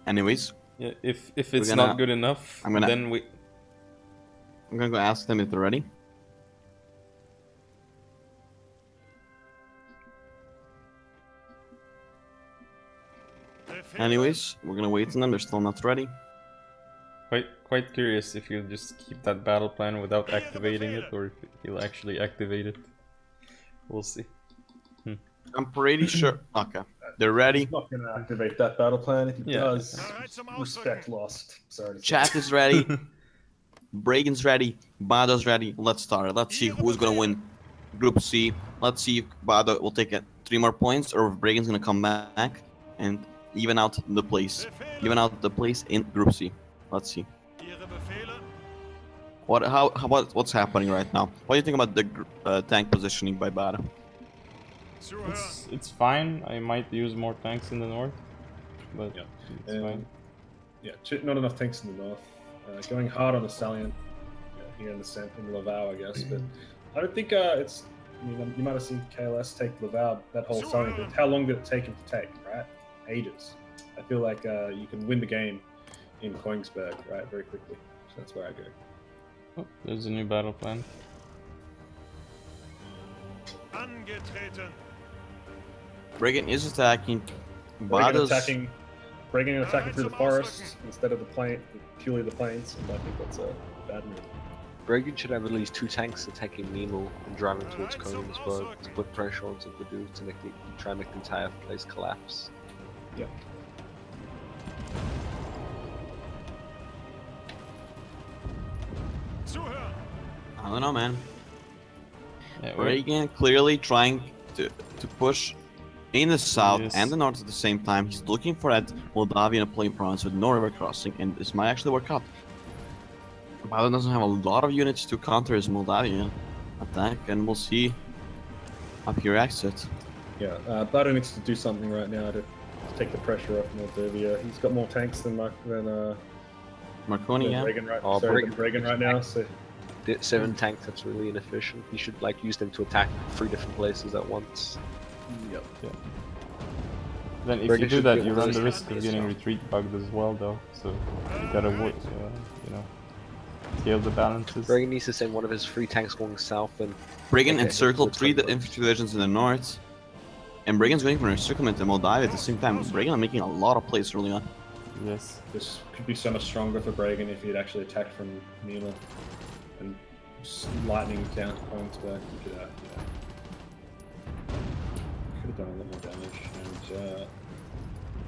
Anyways. Yeah, if it's not good enough, then we... I'm gonna go ask them if they're ready. Anyways, we're gonna wait on them. They're still not ready. Quite curious if you'll just keep that battle plan without activating it, or if he'll actually activate it. We'll see. I'm pretty sure. Okay, they're ready. He's not gonna activate that battle plan. If he does, respect lost. Sorry. Chat is ready. Bragen's ready. Baddo's ready. Let's start. Let's see who's gonna win Group C. Let's see if Baddo will take 3 more points, or if Bragen's gonna come back and even out the place. Even out the place in Group C. Let's see. What's happening right now? What do you think about the tank positioning by Baddo? It's fine. I might use more tanks in the north, but it's fine. Yeah, not enough tanks in the north. Going hard on the Stallion here in the center, in Laval, I guess. But I don't think it's. I mean, you might have seen KLS take Laval that whole Stallion. But how long did it take him to take? Right, ages. I feel like you can win the game in Kongsberg, right, very quickly. So that's where I go. Oh, there's a new battle plan. Bragen is attacking. Bragen attacking through the forest instead of the plain, purely the plains. And I think that's a bad move. Bragen should have at least 2 tanks attacking Nemo and driving towards Kongsberg to put pressure onto Baddo to try and make the entire place collapse. Yep. I don't know, man. Yeah, Bragen clearly trying to push in the south and the north at the same time. He's looking for that Moldavian plain province with no river crossing, and this might actually work out. Baddo doesn't have a lot of units to counter his Moldavian attack, and we'll see how he reacts to it. Yeah, Baddo needs to do something right now to take the pressure off Moldavia. He's got more tanks than Markoni, yeah. Bragen right now. So 7 tanks, that's really inefficient. You should use them to attack 3 different places at once. Yep. Yeah. Then if you do that, you run the risk of getting retreat bugged as well, though. So you gotta scale the balances. Bragen needs to send one of his 3 tanks going south and... Bragen encircled 3 infantry divisions in the north. And Bragen's going for an encirclement in Moldavia at the same time. Bragen are making a lot of plays early on. Yes. This could be so much stronger for Bragen if he had actually attacked from Nemo and lightning down to Kongsberg. He could have done a lot more damage. And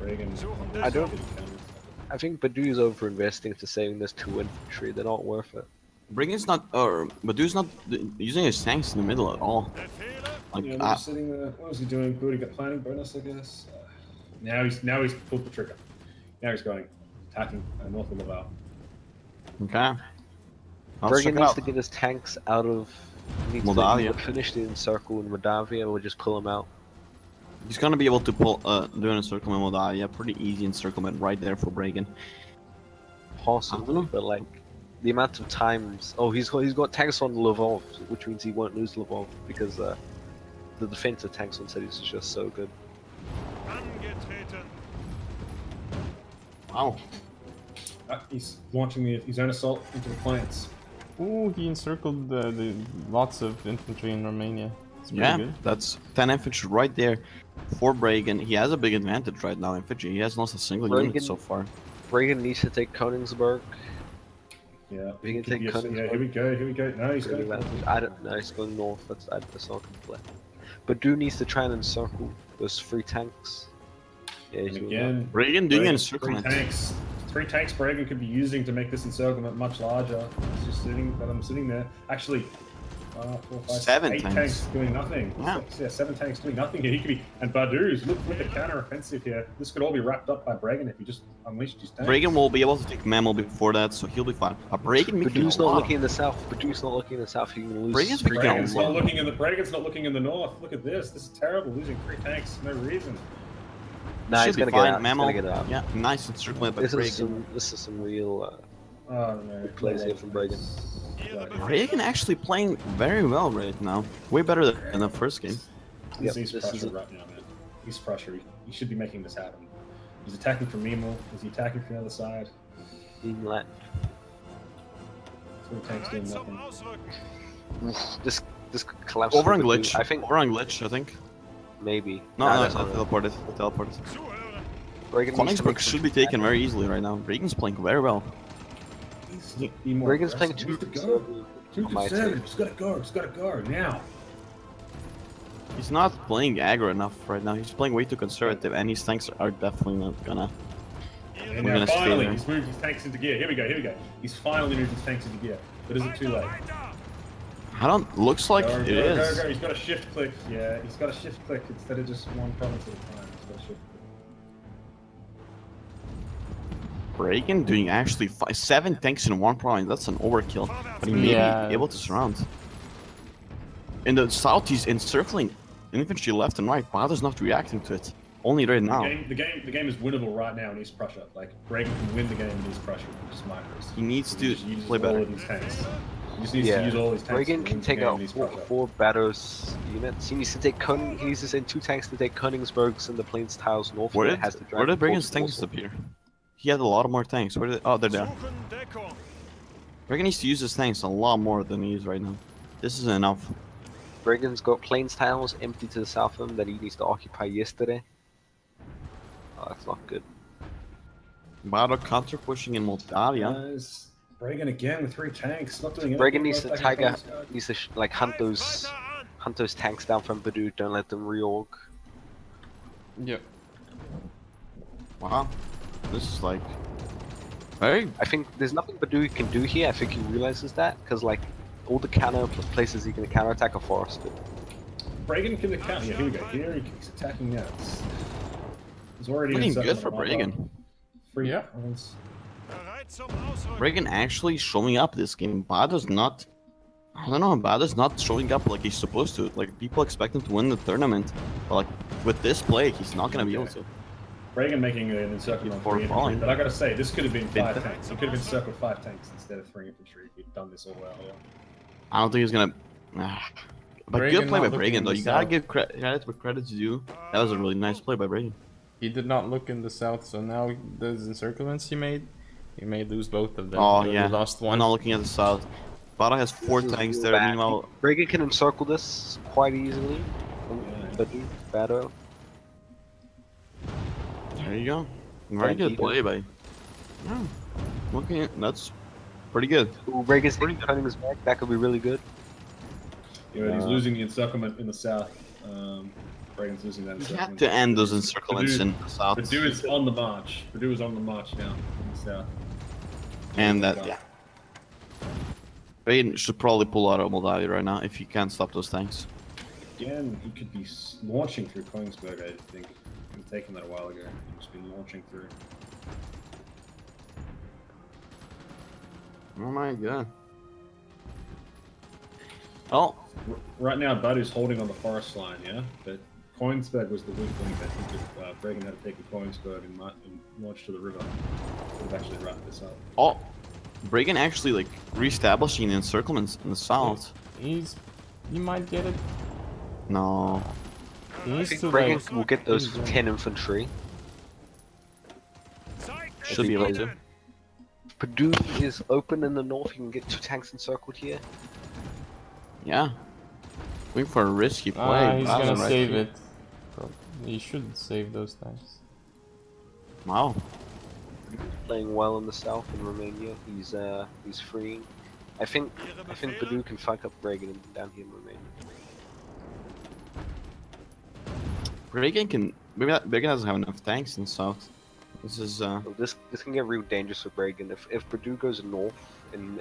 Bragen... I think Baddo's over-investing to saving this 2 infantry. They're not worth it. Bragen's not... Baddo's not using his tanks in the middle at all. Like, yeah, sitting there. What was he doing? Good, he got planning bonus, I guess. Now he's pulled the trigger. Now he's going attacking north of Laval. Okay. Bragen needs to get his tanks out of Moldavia. Finish the encircle in Moldavia, or just pull them out. He's gonna be able to do an encirclement in Moldavia. Pretty easy encirclement right there for Bragen. Possibly, but like the amount of times. Oh, he's got tanks on Lvov, which means he won't lose Lvov because the defensive tanks on cities is just so good. Wow. He's launching his own assault into the plains. Ooh, he encircled the lots of infantry in Romania. Yeah, good. That's 10 infantry right there for Bragen. He has a big advantage right now in infantry. He hasn't lost a single unit so far. Bragen needs to take Königsberg. Yeah, he can take Königsberg. Yeah, here we go. No, he's going. I don't know. He's going north. That's not gonna play. But Baddo needs to try and encircle those 3 tanks. Yeah, he's again, Bragen doing an encirclement. 3 tanks Bragen could be using to make this encirclement much larger. It's just I'm sitting there. Actually, 4, 5, 7 8 tanks. doing nothing. Yeah. Yeah, 7 tanks doing nothing here. He could be, and Baddo's look with the counter offensive here. This could all be wrapped up by Bragen if he just unleashed his tanks. Bragen will be able to take Memo before that, so he'll be fine. Bragen making Badoo's not looking in the south. Badoo's not looking in the south. He can lose. Bragen's not looking in the. Bragen's not looking in the north. Look at this. This is terrible. Losing 3 tanks, no reason. Nah, he's gonna get out. Memo. He's gonna get out. Yeah, nice and circling by Bragen. This is some real no, plays here from Bragen. Bragen actually playing very well right now. Way better than in the first game. He's pressure right now, man. He's pressure. He should be making this happen. He's attacking from Memo. Is he attacking from the other side? Inlet. 3 tanks doing nothing. This collapse. Over on glitch. I think. Over on glitch, I think. Maybe. No, that's not teleported. Teleported. Koenigsberg should be taken very easily right now. Bragen's playing very well. Bragen's playing 2 to 7. He's got to go. He's got to go now. He's not playing aggro enough right now. He's playing way too conservative, and his tanks are definitely not gonna. And now finally, he's moved his tanks into gear. Here we go. Here we go. He's finally moved his tanks into gear. But is it too late? I don't. Looks like it is. Go. He's got a shift click. Yeah, he's got a shift click instead of just one province at a time. He's got a shift click. Bragen doing actually 7 tanks in 1 province. That's an overkill, but he may be able to surround. In the south, he's encircling infantry left and right. Baddo's not reacting to it. Only right now. The game is winnable right now in East Prussia. Like Bragen can win the game in East Prussia with just micros. He needs to play better. He just needs to use all his tanks. Bragen can take out 4 Baddo's units. He needs to take he needs to send 2 tanks to take Königsbergs and the plains tiles north. Where did Bragen's tanks disappear? He had a lot more tanks. Where did? Oh, they're there. Bragen needs to use his tanks a lot more than he is right now. This isn't enough. Bragen's got plains tiles empty to the south of him that he needs to occupy yesterday. Oh, that's not good. Baddo counter pushing in Moldavia. Bragen again with 3 tanks. Not doing anything. Bragen needs to like hunt those tanks down from Baddoo. Don't let them reorg. Yep. Wow. This is like very. I think there's nothing Baddoo can do here. I think he realizes that because like all the counter places he can counterattack are forested. Bragen can counter. Yeah, here we go. Here he's attacking now. He's already looking good for Bragen. Yeah. Bragen actually showing up this game. Baddo's not. I don't know. Baddo's not showing up like he's supposed to. Like people expect him to win the tournament, but like with this play, he's not gonna be able to. Bragen making an encirclement on 3 infantry, but I gotta say, this could have been 5 tanks. He could have encircled 5 tanks instead of 3 infantry if he'd done this all earlier. I don't think he's gonna. But good play by Bragen though. You gotta give credit where credit's due. That was a really nice play by Bragen. He did not look in the south, so now those encirclements he may lose both of them. Oh yeah, he lost one. I'm not looking at the south. Baddo has 4 tanks there. Meanwhile, Bragen can encircle this quite easily. Baddo. There you go. Very good play by. Yeah. Okay, that's pretty good. Ooh, Bragen's turning his back. That could be really good. Yeah, he's losing the encirclement in the south. Bragen's losing that encirclement. You have to end those encirclements in the south. Baddoo is on the march. Baddoo is on the march now in the south. And that, yeah. Bragen should probably pull out of Moldavia right now if he can't stop those tanks. Again, he could be launching through Königsberg, I think. He was taking that a while ago. He's been launching through. Oh my god. Oh. Right now, Baddoo's holding on the forest line, yeah? But Königsberg was the weak link. I think if Bragen had taken Königsberg and launched to the river, would have actually wrapped this up. Oh. Bragen actually, like, re-establishing the encirclements in the south. He might get it. No. I think Bragen will get those 10 infantry. Should be able to. Baddoo is open in the north. You can get 2 tanks encircled here. Yeah. Waiting for a risky play. He's gonna save it. He should save those tanks. Wow. Playing well in the south in Romania. He's freeing. I think Baddoo can fuck up Bragen down here in Romania. Bragen can. Maybe Bragen doesn't have enough tanks in the south. This is This can get real dangerous for Bragen. If Baddo goes north in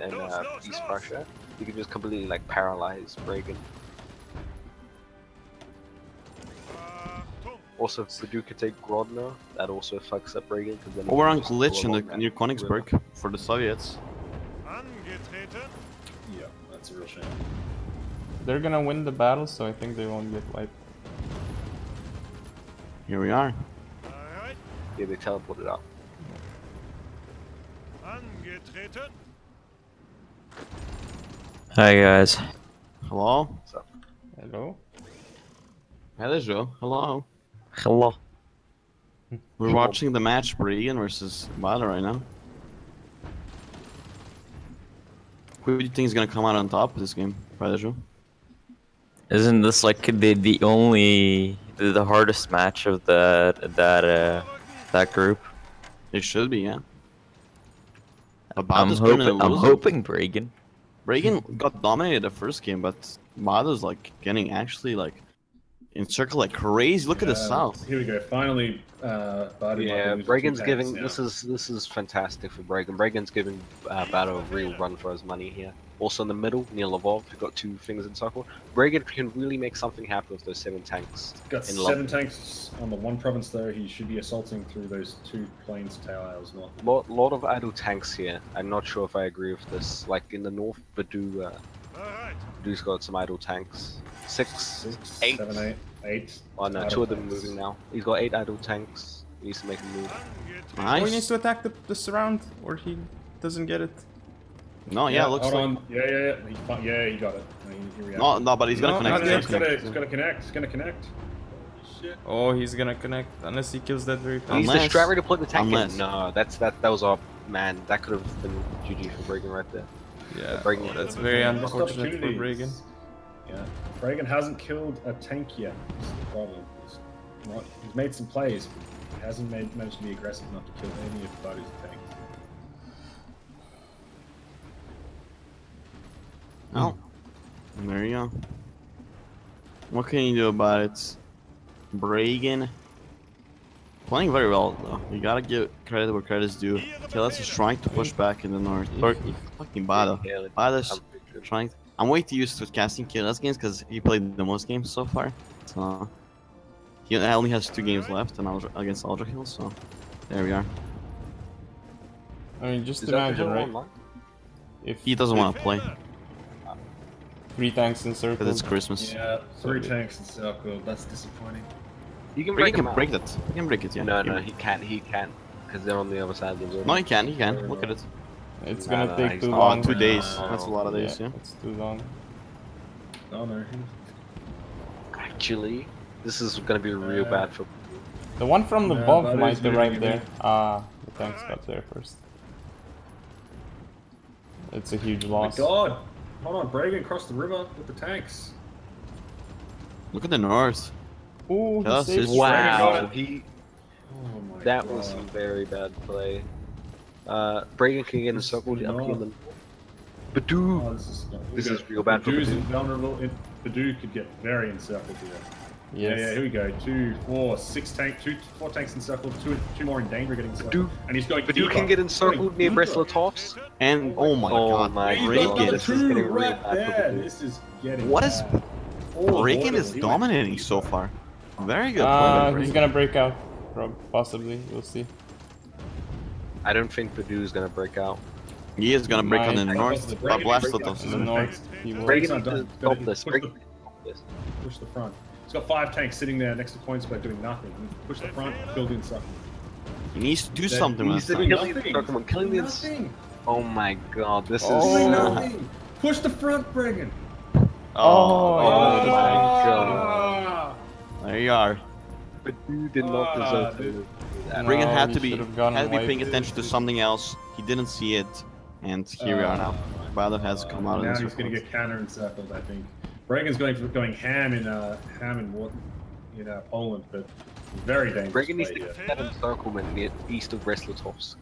East Prussia, he can just completely like paralyze Bragen. Also, if Baddo could take Grodno, that also fucks up Bragen. Oh, we're on glitch near Königsberg for the Soviets. Yeah, that's a real shame. They're gonna win the battle, so I think they won't get wiped. Here we are. Yeah, they teleported out. Hi guys. Hello? What's up? Hello? Hello, Joe. Hello. Hello. We're watching the match Bragen versus Baddo right now. Who do you think is gonna come out on top of this game, Joe? Isn't this like the only the hardest match of that group? It should be, yeah. I'm hoping Bragen. Bragen got dominated the first game, but Baddo's like getting actually like encircled like crazy. Look at the south. Here we go. Finally, Baddo. Yeah, Bragen's giving this is fantastic for Bragen. Bragen's giving Baddo a real run for his money here. Also in the middle, near Lvov, who got 2 fingers in circle. Bragen can really make something happen with those 7 tanks. Got in 7 tanks on the one province though. He should be assaulting through those 2 plains tail isles north. Lot of idle tanks here. I'm not sure if I agree with this. Like in the north, Baddo's got some idle tanks. 6, 8. 7, 8. Oh no, 2 of them moving now. He's got 8 idle tanks. He needs to make a move. Nice. Oh, he needs to attack the surround, or he doesn't get it. No, yeah, looks like... on. Yeah, he got it. No, but he's gonna connect. He's gonna connect. He's gonna connect. Shit. Oh, he's gonna connect unless he kills that very fast. He's the strat to put the tank in. No, that was our man. That could have been GG for Bragen right there. Yeah, Bragen, that's very unfortunate for Bragen. Yeah, Bragen hasn't killed a tank yet. That's the problem. He's made some plays, but he hasn't managed to be aggressive enough to kill any of Baddo's tanks. Oh, there you go. What can you do about it? Bragen playing very well though. You gotta give credit where credit's due. KLS is trying to push back in the north. Or fucking Baddo. Baddo's trying. I'm way too used to casting KLS games because he played the most games so far. So he only has 2 games left and against Ultra Hills. So there we are. I mean, just imagine, right? If he doesn't want to play. 3 tanks in circle. Because it's Christmas. Yeah, 3 tanks in circle. That's disappointing. You can break that. You can break it, yeah. No, he can't. Because they're on the other side of the road. No, he can. Look at it. It's gonna take too long. 2 days. That's a lot of days, yeah. It's too long. Oh no. Actually, this is gonna be real bad for... The one from the Lvov might be right there. The tanks got there first. It's a huge loss. Oh my god! Hold on, Bragen crossed the river with the tanks. Look at the north. Ooh, wow! Oh that was some very bad play. Bragen can get encircled up here. Baddo! This is real bad for Baddo's Baddo. invulnerable. Baddo could get very encircled here. Yes. Yeah, here we go. 2, 4, 6 tanks. 4 tanks encircled. 2 more in danger getting encircled. And he's going Baddo can get encircled near Breslau-Litovsk. And oh my god, Bragen this is getting real bad for Baddo. This is getting what is Bragen is dominating so far. Very good. He's gonna break out, possibly. We'll see. I don't think Baddo is gonna break out. He is gonna break out in the north. In the north, he will. Bragen needs to stop this. Push the front. He's got 5 tanks sitting there next to Königsberg doing nothing. Push the front, build in something. He needs to do something with killing the Oh my god, this is... nothing. Push the front, Bragen! Oh my god. There you are. Baddo did not deserve to. Bragen had to be paying attention to something else. He didn't see it, and here we are now. Baddo has come out. Now he's going to get counter encircled, I think. Bragen's going ham in Poland, but very dangerous. Bragen needs to get that encirclement near east of Breslau-Litovsk.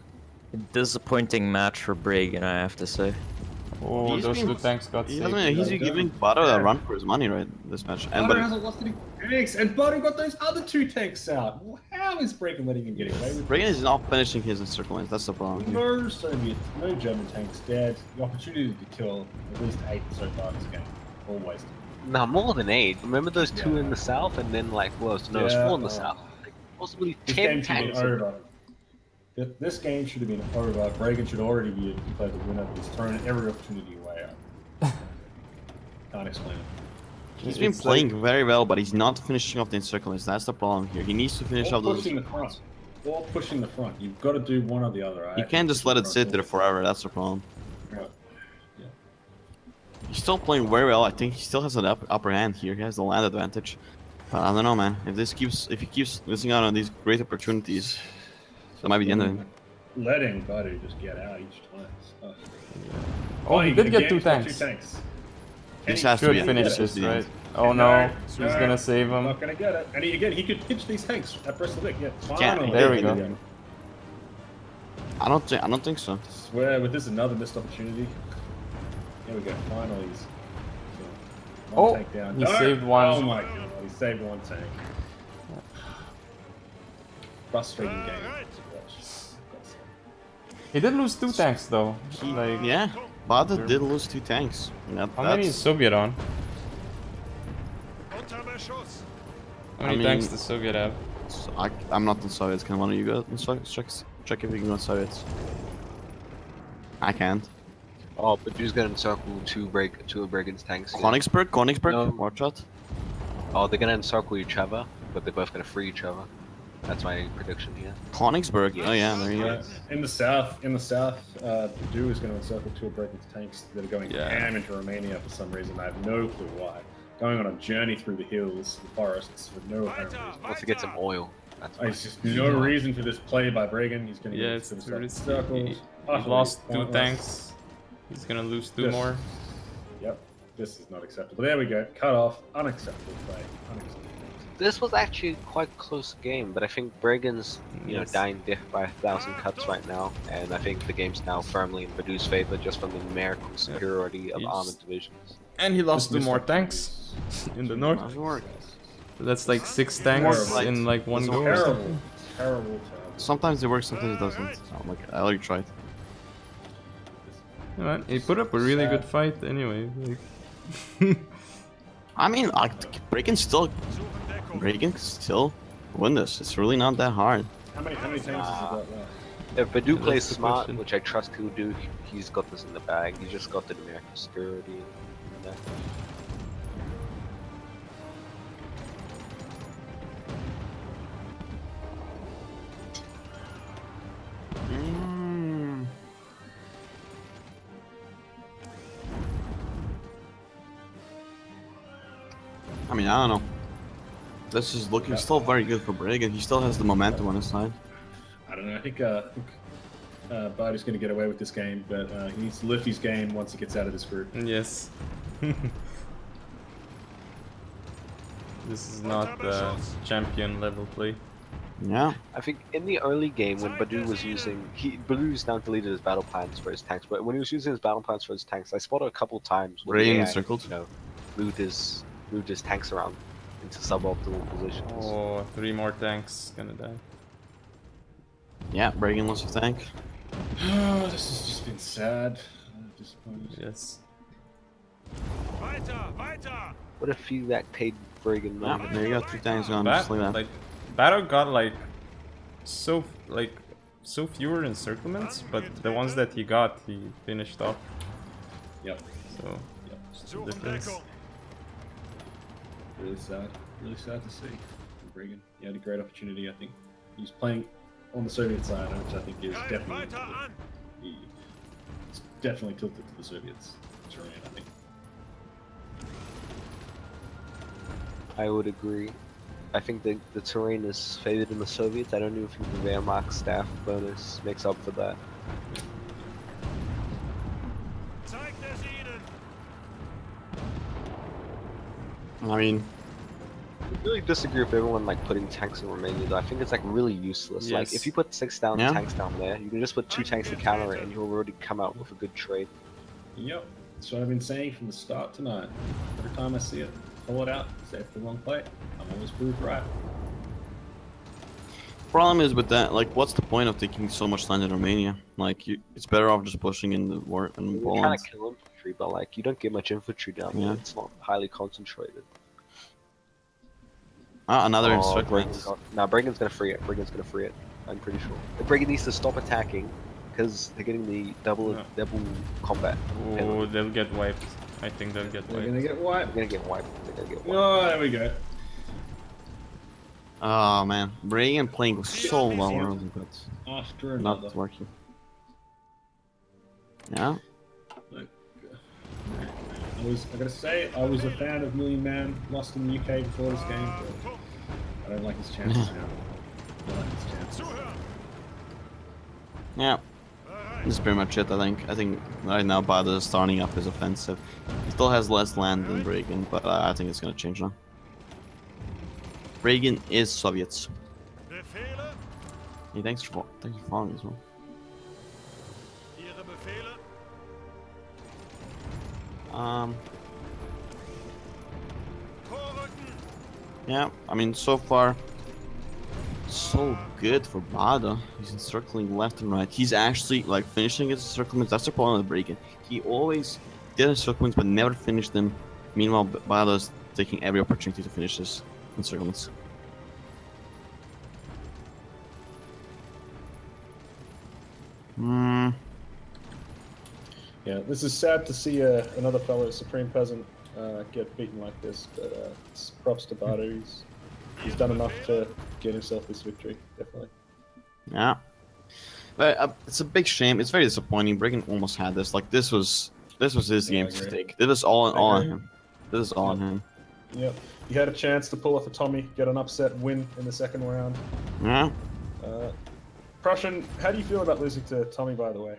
Disappointing match for Bragen, I have to say. Oh, those 2 tanks got saved. He's giving Baddo a run for his money right this match. Baddo hasn't lost any tanks, and Baddo got those other 2 tanks out. How How is Bragen letting him get away with Bragen is not finishing his encirclements, that's the problem. No Soviets, no German tanks dead. The opportunity to kill at least 8 so far this game. All wasted. Nah, more than 8. Remember those 2 in the south, and then like, well, no, it's 4 in the south. Like, possibly 10 tanks. This game should have been over. Bragen should already be declared the winner, but he's thrown every opportunity away. Can't explain it. He's been playing very well, but he's not finishing off the encirclements. That's the problem here. He needs to finish off those. Pushing the front. Or pushing the front. You've got to do one or the other. You can't just let it sit there forever. That's the problem. Yeah. He's still playing very well. I think he still has an upper hand here. He has the land advantage. But I don't know, man. If he keeps missing out on these great opportunities, that might be the end of him. Letting Buddy just get out each time. Oh, he did get 2 tanks. This has to Should be finish this, right? Oh no, he's gonna save him. Not gonna get it. And he could pitch these tanks at Bristolic. Yeah, finally. There we go. I don't think so. I swear, but this is another missed opportunity. Here we go. Finally, he's one tank down. He saved one. Oh my god, he saved one tank. Frustrating game to watch. He did lose 2 tanks though. Yeah, Baddo did lose 2 tanks. How many is Soviet on? How many tanks does Soviet have? So I'm not on Soviets. Can one of you go on Soviets? Check if you can go on Soviets. I can't. Oh, but who's gonna encircle 2 of Bragen's tanks? Königsberg, No. watch out. Oh, they're gonna encircle each other, but they're both gonna free each other. That's my prediction here. Königsberg, oh yeah, there you go. In the south, Baddo is going to encircle 2 of Bragen's tanks that are going ham into Romania for some reason. I have no clue why. Going on a journey through the hills, the forests, with no apparent reason. Wants to get some oil. There's just no reason for this play by Bragen. He's going to get himself circled. He lost 2 tanks. He's gonna lose 2 more. Yep, this is not acceptable. There we go. Cut off. Unacceptable play. Unacceptable. This was actually quite a close game, but I think Bragen's, dying death by 1,000 cuts right now, and I think the game's now firmly in Baddo's favor just from the numerical superiority of armored divisions. And he lost 2 more tanks in the north. That's like 6 tanks in like 1 go. Terrible. Sometimes it works, sometimes it doesn't. I already tried. Yeah, he put up a really good fight anyway. I mean, Bragen can still win this. It's really not that hard. How many tanks has he got left? If Baddo plays smart, which I trust he'll do, he's got this in the bag. He's just got the numerical security. I mean, I don't know. This is looking still very good for Bragen. He still has the momentum on his side. I don't know. I think Baddo's going to get away with this game, but he needs to lift his game once he gets out of this group. Yes. This is not champion level play. Yeah. I think in the early game when Baddo was using, Baddo's now deleted his battle plans for his tanks, but when he was using his battle plans for his tanks, I spotted a couple times where Bragen he encircled. moved his tanks around into suboptimal positions. Oh, 3 more tanks gonna die. Yeah, Bragen lost a tank. Oh, this has just been sad. Disappointed. Yes. What a feedback paid Bragen money. Yeah, there you go, 3 tanks gone. Just like that. Like, Baddo got so fewer encirclements, but the ones that he got, he finished off. Yep. So, just the difference. Really sad to see. Bragen, he had a great opportunity. I think he's playing on the Soviet side, which I think is definitely tilted to the Soviets terrain. I think. I would agree. I think the terrain is favored in the Soviets. I don't even think the Wehrmacht staff bonus makes up for that. I mean, I really disagree with everyone putting tanks in Romania though. I think it's really useless. Yes. If you put 6 tanks down there, you can just put 2 tanks to counter it and you'll already come out with a good trade. Yep, that's what I've been saying from the start tonight. Every time I see it, pull it out, say it's the wrong play. I'm always proved right. problem is with that, like, what's the point of taking so much land in Romania? Like, it's better off just pushing in the war in We're trying Poland. to kill infantry, but like you don't get much infantry down there. It's not highly concentrated. Ah, another encirclement. Now Bragen's gonna free it. Bragen's gonna free it. I'm pretty sure. Bragen needs to stop attacking because they're getting the double combat. Oh, they'll get wiped. I think they'll get wiped. They're gonna get wiped. They're gonna get wiped. They're gonna get wiped. Oh, there we go. Oh man, Bragen playing so well early, but After not working. Yeah. I gotta say, I was a fan of Million Man, lost in the UK before this game, but I don't like his chances now. I don't like his chances. Yeah. This is pretty much it, I think. I think right now Baddo is starting up his offensive. He still has less land than Bragen, but I think it's gonna change now. Bragen is Soviets. Hey, thanks for following as well. Yeah, I mean, so far, so good for Baddo. He's encircling left and right. He's actually, like, finishing his encirclements. That's the problem with Bragen. He always did encirclements, but never finished them. Meanwhile, Baddo is taking every opportunity to finish his encirclements. Yeah, this is sad to see another fellow Supreme Peasant get beaten like this, but it's props to Baddo. He's done enough to get himself this victory, definitely. Yeah, but it's a big shame. It's very disappointing. Bragen almost had this. Like, this was his game to take. This was all on him. This is all on him. Yep. He had a chance to pull off a Tommy, get an upset win in the second round. Yeah. Prussian, how do you feel about losing to Tommy, by the way?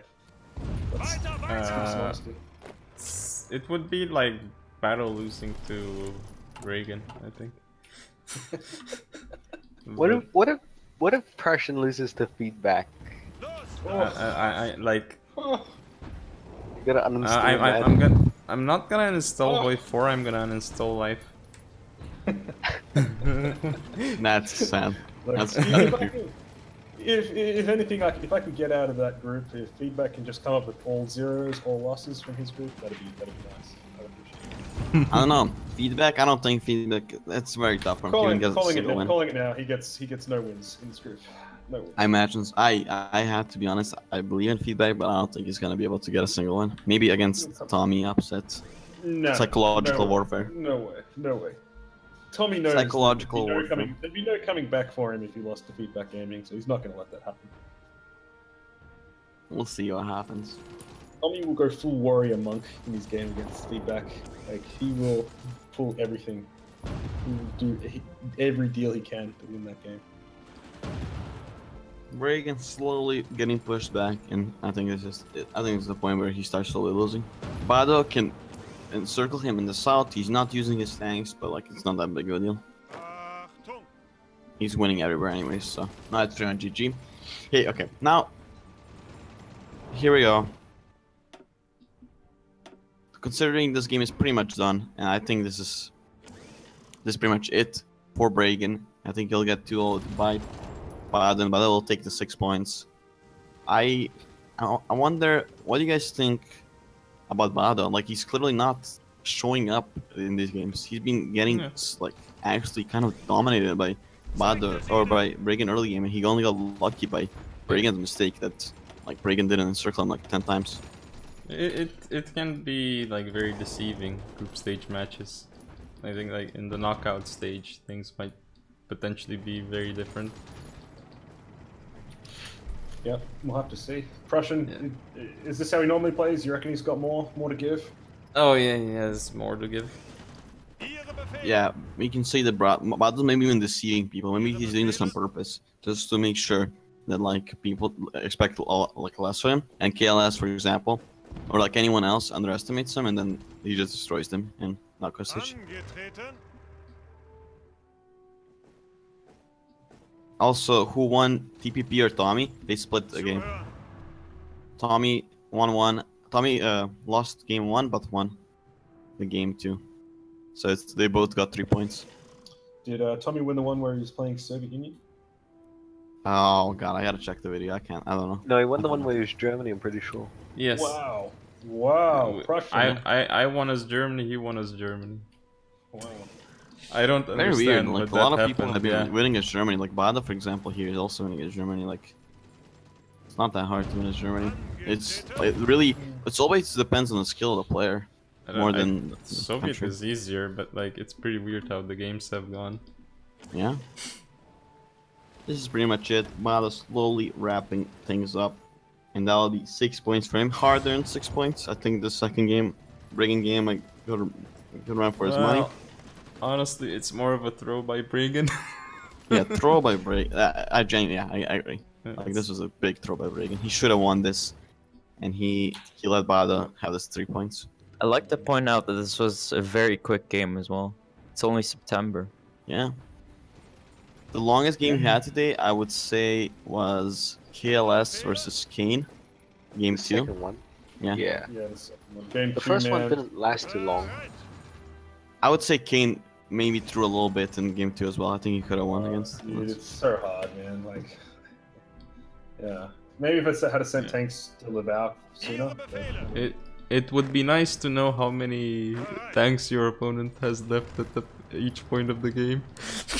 It would be like Baddo losing to Bragen, I think. What if Prussian loses to feedback? I like. You gotta uninstall I'm not gonna install HoI4. I'm gonna uninstall Life. That's sad. That's if anything, if I can get out of that group, if feedback can just come up with all zeros, all losses from his group, that'd be nice. I would appreciate it. I don't know. Feedback. I don't think feedback. That's very tough. Calling it now. He gets no wins in this group. No wins. I imagine. I have to be honest. I believe in feedback, but I don't think he's gonna be able to get a single win. Maybe against Tommy upset. No. Psychological warfare. No way. No way. Tommy knows. Psychological warfare. There'd be no coming back for him if he lost to feedback gaming, so he's not gonna let that happen. We'll see what happens. Tommy will go full warrior monk in his game against feedback. Like, he will pull everything. He will do every deal he can to win that game. Bragen slowly getting pushed back, and I think it's just. I think it's the point where he starts slowly losing. Baddo can encircle him in the south. He's not using his tanks, but like, it's not that big of a deal. He's winning everywhere anyways, so now it's 3 on GG. Hey, okay, now here we go. Considering this game is pretty much done, and I think this is pretty much it for Bragen. I think he'll get 2-0 by Baddo, and Baddo will take the 6 points. I wonder, what do you guys think about Baddo? Like, he's clearly not showing up in these games. He's been getting like actually kind of dominated by Baddo or by Bragen early game, and he only got lucky by Bragen's mistake that like Bragen didn't encircle him like 10 times. It can be like very deceiving group stage matches. I think like in the knockout stage things might potentially be very different. Yeah, we'll have to see. Prussian, is this how he normally plays? You reckon he's got more to give? Oh yeah, he has more to give. Yeah, we can say that Baddo maybe even deceiving people. Maybe he's doing this on purpose, just to make sure that like people expect like less of him. And KLS, for example, or like anyone else, underestimates him, and then he just destroys them in knockout stage. Also, who won, TPP or Tommy? They split the game. Tommy 1-1. Tommy lost game 1 but won the game 2. So they both got 3 points. Did Tommy win the one where he was playing Soviet Union? Oh god, I gotta check the video. I don't know. No, he won the one where he was Germany, I'm pretty sure. Yes. Wow. Wow. Prussia. I won as Germany, he won as Germany. Wow. I don't Very understand weird. Like what a lot that of people have happened, been winning against Germany. Like Bada, for example, here is also winning against Germany. Like it's not that hard to win against Germany. It's always depends on the skill of the player more than the Soviet country. is easier, but like it's pretty weird how the games have gone. Yeah. This is pretty much it. Bada slowly wrapping things up. And that'll be 6 points for him. Hard earned 6 points. I think the second game, Bragen game, I could run for his money. Honestly, it's more of a throw by Bragen. Yeah, throw by Bragen. I agree. Like this was a big throw by Bragen. He should have won this, and he let Bada have this 3 points. I like to point out that this was a very quick game as well. It's only September. Yeah. The longest game he had today, I would say, was KLS versus Kane. Game The 2. second one. Yeah. Yeah. Yeah, game The 2, first one man. didn't last too long. I would say Kane maybe threw a little bit in game 2 as well. I think he could have won against. Dude, it's so hard, man. Like, yeah. Maybe if I had sent tanks to live out sooner. But... It would be nice to know how many tanks your opponent has left at each point of the game.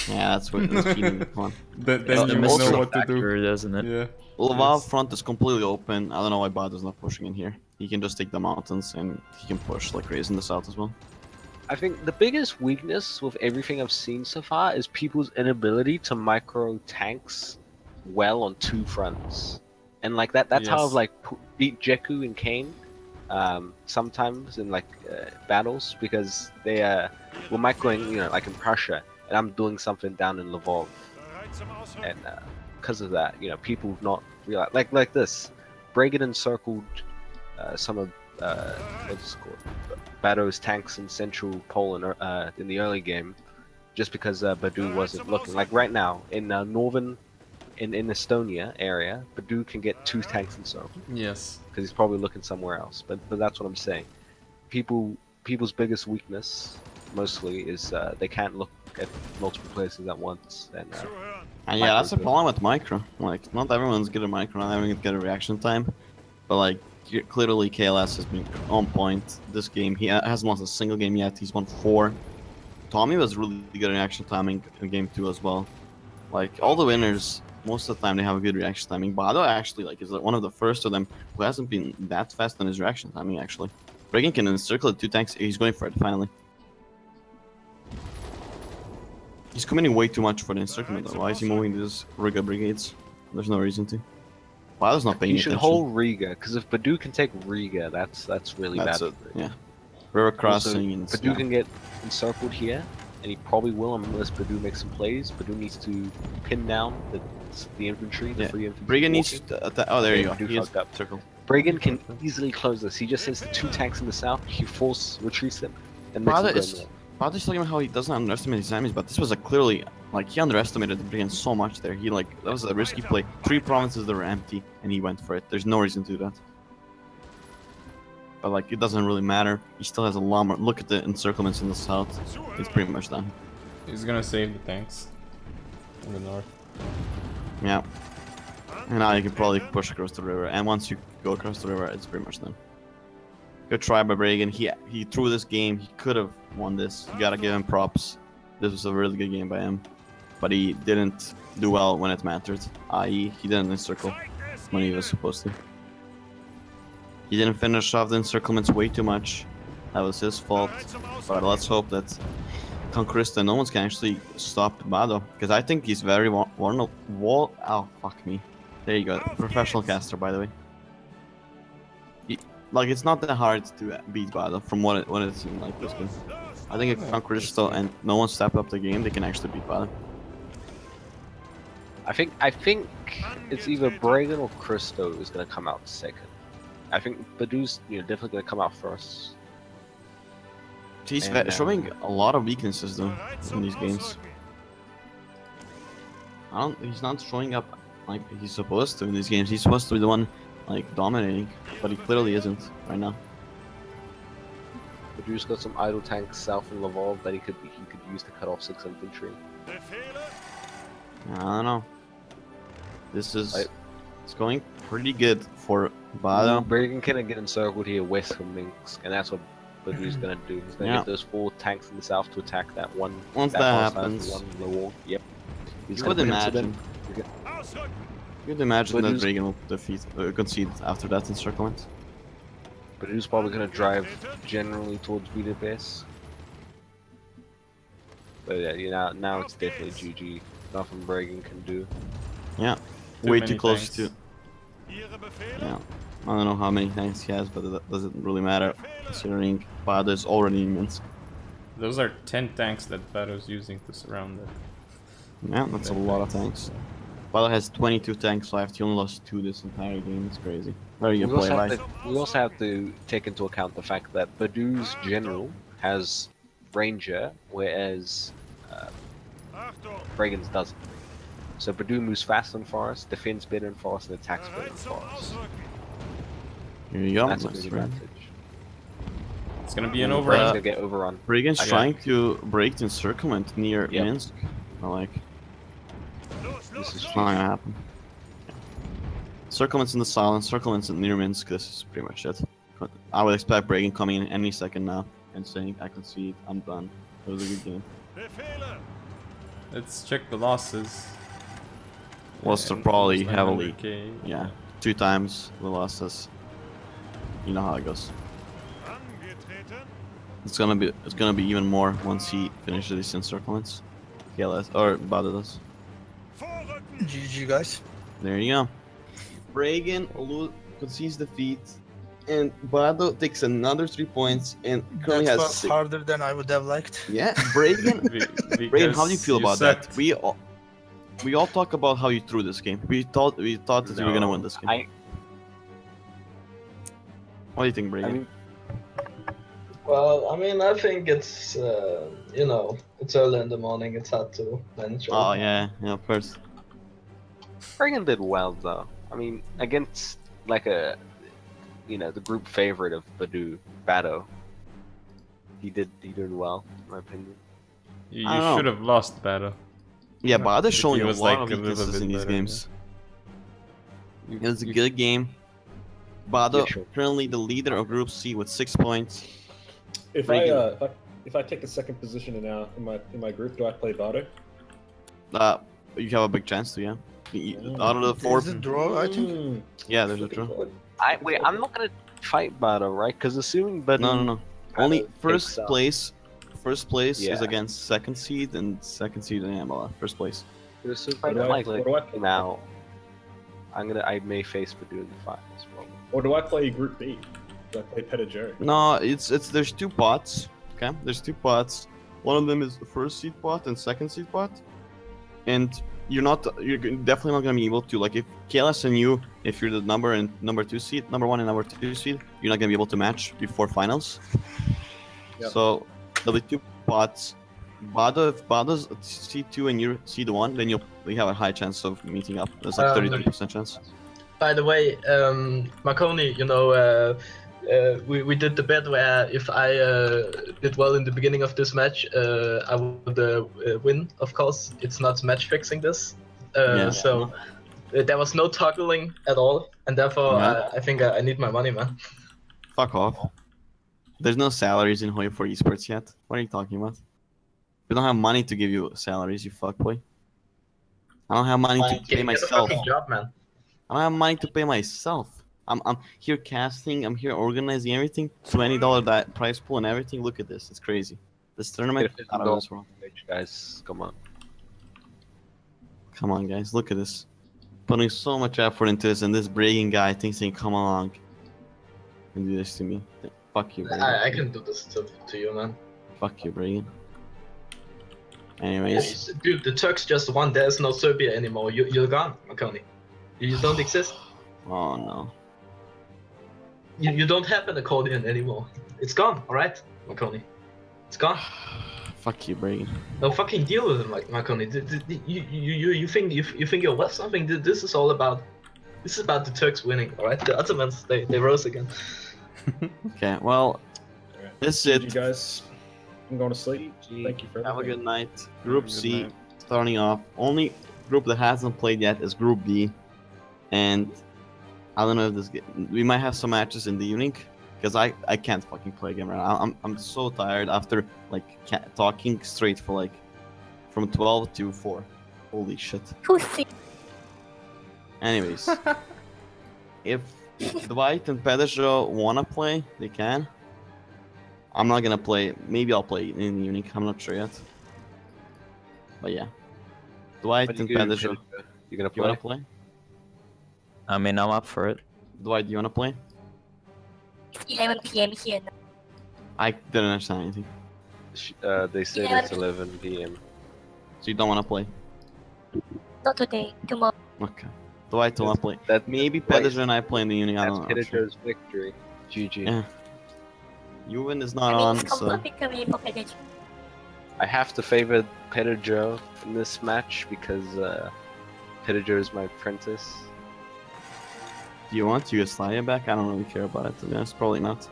Yeah, that's what that's cheating. Come on. Then It's you also know what to do. Doesn't it? Yeah. Laval front is completely open. I don't know why Bada's not pushing in here. He can just take the mountains and he can push like crazy in the south as well. I think the biggest weakness with everything I've seen so far is people's inability to micro tanks well on 2 fronts. And like that's how I've like beat Jeku and Kane sometimes in like battles, because they were microing, you know, like in Prussia, and I'm doing something down in Lvov. And because of that, you know, people have not realized, like this, Bragen encircled some of what's it called, Baddo's tanks in central Poland in the early game, just because Baddo wasn't looking. Like right now in northern in Estonia area, Baddo can get 2 tanks encircled. Yes. Because he's probably looking somewhere else. But that's what I'm saying. People's biggest weakness mostly is they can't look at multiple places at once. And yeah, that's the problem with micro. Like, not everyone's good at micro, not everyone's good at reaction time. But like, clearly KLS has been on point this game. He hasn't lost a single game yet. He's won 4. Tommy was really good at reaction timing in game 2 as well. Like, all the winners, most of the time they have a good reaction timing. Bado actually like is one of the first of them who hasn't been that fast on his reaction timing actually. Bragen can encircle 2 tanks. He's going for it finally. He's committing way too much for the encirclement though. Why is he moving these Riga brigades? There's no reason to. Bado's not paying attention. You should hold Riga, because if Baddo can take Riga, that's really bad. Yeah. River crossing and Baddo can get encircled here, and he probably will unless Baddo makes some plays. Baddo needs to pin down the infantry, the free infantry. Bragen needs to oh, there you go. He is circle. Bragen can easily close this. He just sends the 2 tanks in the south. He force retreats them and makes them go north. Bada's talking about how he doesn't underestimate his enemies, but this was a clearly like he underestimated the Bragen so much there. He like that was a risky play. 3 provinces that were empty, and he went for it. There's no reason to do that. But like it doesn't really matter. He still has a lot more. Look at the encirclements in the south. It's pretty much done. He's gonna save the tanks in the north. Yeah. And now you can probably push across the river. And once you go across the river, it's pretty much done. Good try by Bragen. He threw this game. He could have won this. You gotta give him props. This was a really good game by him. But he didn't do well when it mattered. I.e., he didn't encircle when he was supposed to. He didn't finish off the encirclements way too much. That was his fault. But let's hope that Conquista, no one can actually stop Bado. Because I think he's very vulnerable. Oh, fuck me. There you go. Professional caster, by the way. Like, it's not that hard to beat Bado from what it seemed like this game. I think if Conquista and no one stepped up the game, they can actually beat Bado. I think it's either Bragen or Christo who's gonna come out second. I think Baddo's definitely gonna come out first. He's showing a lot of weaknesses though in these games. He's not showing up like he's supposed to in these games. He's supposed to be the one like dominating, but he clearly isn't right now. Baddo's got some idle tanks south in Lvov that he could use to cut off 6 infantry. I don't know. This is it's going pretty good for Baddo. Bragen can get encircled here west from Minsk, and that's what Badoo's gonna do. He's gonna get those 4 tanks in the south to attack that one. Once that happens, one on the wall. Yep. You could imagine. You could imagine that Bragen will concede after that encirclement. Badoo's probably gonna drive generally towards Budapest. But yeah, now it's definitely GG. Nothing Bragen can do. Yeah, way too close to. Yeah, I don't know how many tanks he has, but that doesn't really matter considering Baddo is already in Minsk. Those are 10 tanks that Baddo's using to surround it. Yeah, that's a lot of tanks. Baddo has 22 tanks left. He only lost 2 this entire game. It's crazy. Very good play, right? We also have to take into account the fact that Badoo's general has Ranger, whereas Bragen's doesn't. So Badoo moves fast and fast, defends better and fast, and attacks better and fast. Here you go. That's a big advantage. It's gonna be an overrun. Gonna get overrun. Bragen's trying to break the encirclement near Minsk. I like. This is not gonna happen. Encirclements in the south, encirclements near Minsk. This is pretty much it. I would expect Bragen coming in any second now and saying, "I concede, I'm done." It was a good game. Let's check the losses. Lost probably heavily. 900K. Yeah, 2 times the losses. You know how it goes. It's gonna be even more once he finishes these encirclements. KLS or Baddo does. GG guys. There you go. Bragen concedes defeat, and Baddo takes another 3 points and currently That has was 6. harder than I would have liked. Yeah, Bragen. Bragen, how do you feel about that? We all talk about how you threw this game. We thought that you were gonna win this game. What do you think, Bragen? Well, I mean, I think it's, you know, it's early in the morning, it's hard to manage. Oh, yeah, of course. Bragen did well, though. I mean, against, like, the group favorite of Baddo. He did well, in my opinion. You should have lost Baddo. Yeah, Baddo's showing a lot like of weaknesses in these games. Yeah. It was a good game. Baddo, currently the leader of Group C with 6 points. If I take the second position in my group, do I play Baddo? You have a big chance to, yeah. Out of the 4. There's a draw, I think. Yeah, there's a draw. Wait, I'm not gonna fight Baddo, right? Because assuming Baddo. No. Only first place. First place is against second seed and second seed in Amala. First place. So if I don't like now, I may face Baddo in the finals, probably. Or do I play Group B? Do I play Pedagog? No, there's 2 pots. Okay, there's 2 pots. One of them is the first seed pot and second seed pot, and you're definitely not gonna be able to, like, if KLS and you, if you're the number 1 and number 2 seed, you're not gonna be able to match before finals. Yep. So there'll be 2 pots. If Baddo's C2 and you're C1, then you have a high chance of meeting up. There's like 33% chance. By the way, Markoni, you know, we did the bet where if I did well in the beginning of this match, I would win. Of course, it's not match fixing this, so there was no toggling at all, and therefore I think I need my money, man. Fuck off. There's no salaries in HoI4 esports yet. What are you talking about? We don't have money to give you salaries, you fuckboy. I don't have money to pay myself. Get a fucking job, man. I don't have money to pay myself. I'm here casting, I'm here organizing everything. $20 prize pool and everything. Look at this, it's crazy. This tournament, I don't know what's wrong. Guys, come on. Come on, guys, look at this. Putting so much effort into this, and this Bragen guy thinks he can come along and do this to me. Fuck you, Bragen. I can do this to you, man. Fuck you, Bragen. Anyways. Dude, the Turks just won. There's no Serbia anymore. You're gone, Markoni. You don't exist. Oh, no. You don't have an accordion anymore. It's gone, alright, Markoni? It's gone. Fuck you, Bragen. No fucking deal with it, Markoni. You think you're worth something? This is all about. This is about the Turks winning, alright? The Ottomans, they rose again. Okay, well, this is it. You guys, I'm going to sleep. Thank you for Have a good night. Group C starting off. Only group that hasn't played yet is Group B, and I don't know if this we might have some matches in the evening, because I can't fucking play a game right now. I'm so tired after like talking straight for like from 12 to 4. Holy shit. Anyways, if Dwight and Pedro wanna play, they can. I'm not gonna play. Maybe I'll play in the evening. I'm not sure yet. But yeah, Dwight and Pedro. You gonna play? You wanna play? I mean, I'm up for it. Dwight, you wanna play? It's 11 p.m. here now. I didn't understand anything. They said it's 11 p.m. So you don't wanna play? Not today, tomorrow. Okay. Dwight don't wanna play. Maybe Pedro and I play in the evening. I don't know. That's Pedro's victory. GG. Yeah. Yuven is not I mean, on, it's so. victory for Pedro. I have to favor Pedro in this match because Pedro is my apprentice. Do you want Yugoslavia back? I don't really care about it, to be honest. Probably not.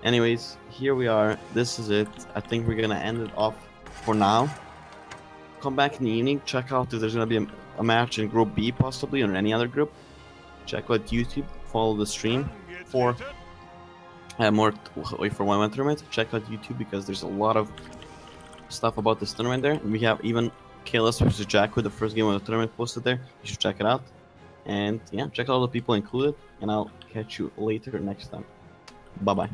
Anyways, here we are. This is it. I think we're gonna end it off for now. Come back in the evening. Check out if there's gonna be a match in Group B, possibly, or any other group. Check out YouTube. Follow the stream for more HoI4 1v1 tournament. Check out YouTube because there's a lot of stuff about this tournament there. And we have even KLS vs Jacko, the first game of the tournament, posted there. You should check it out. And yeah, check out all the people included, and I'll catch you later next time. Bye bye.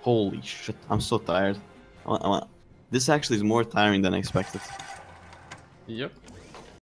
Holy shit, I'm so tired. This actually is more tiring than I expected. Yep.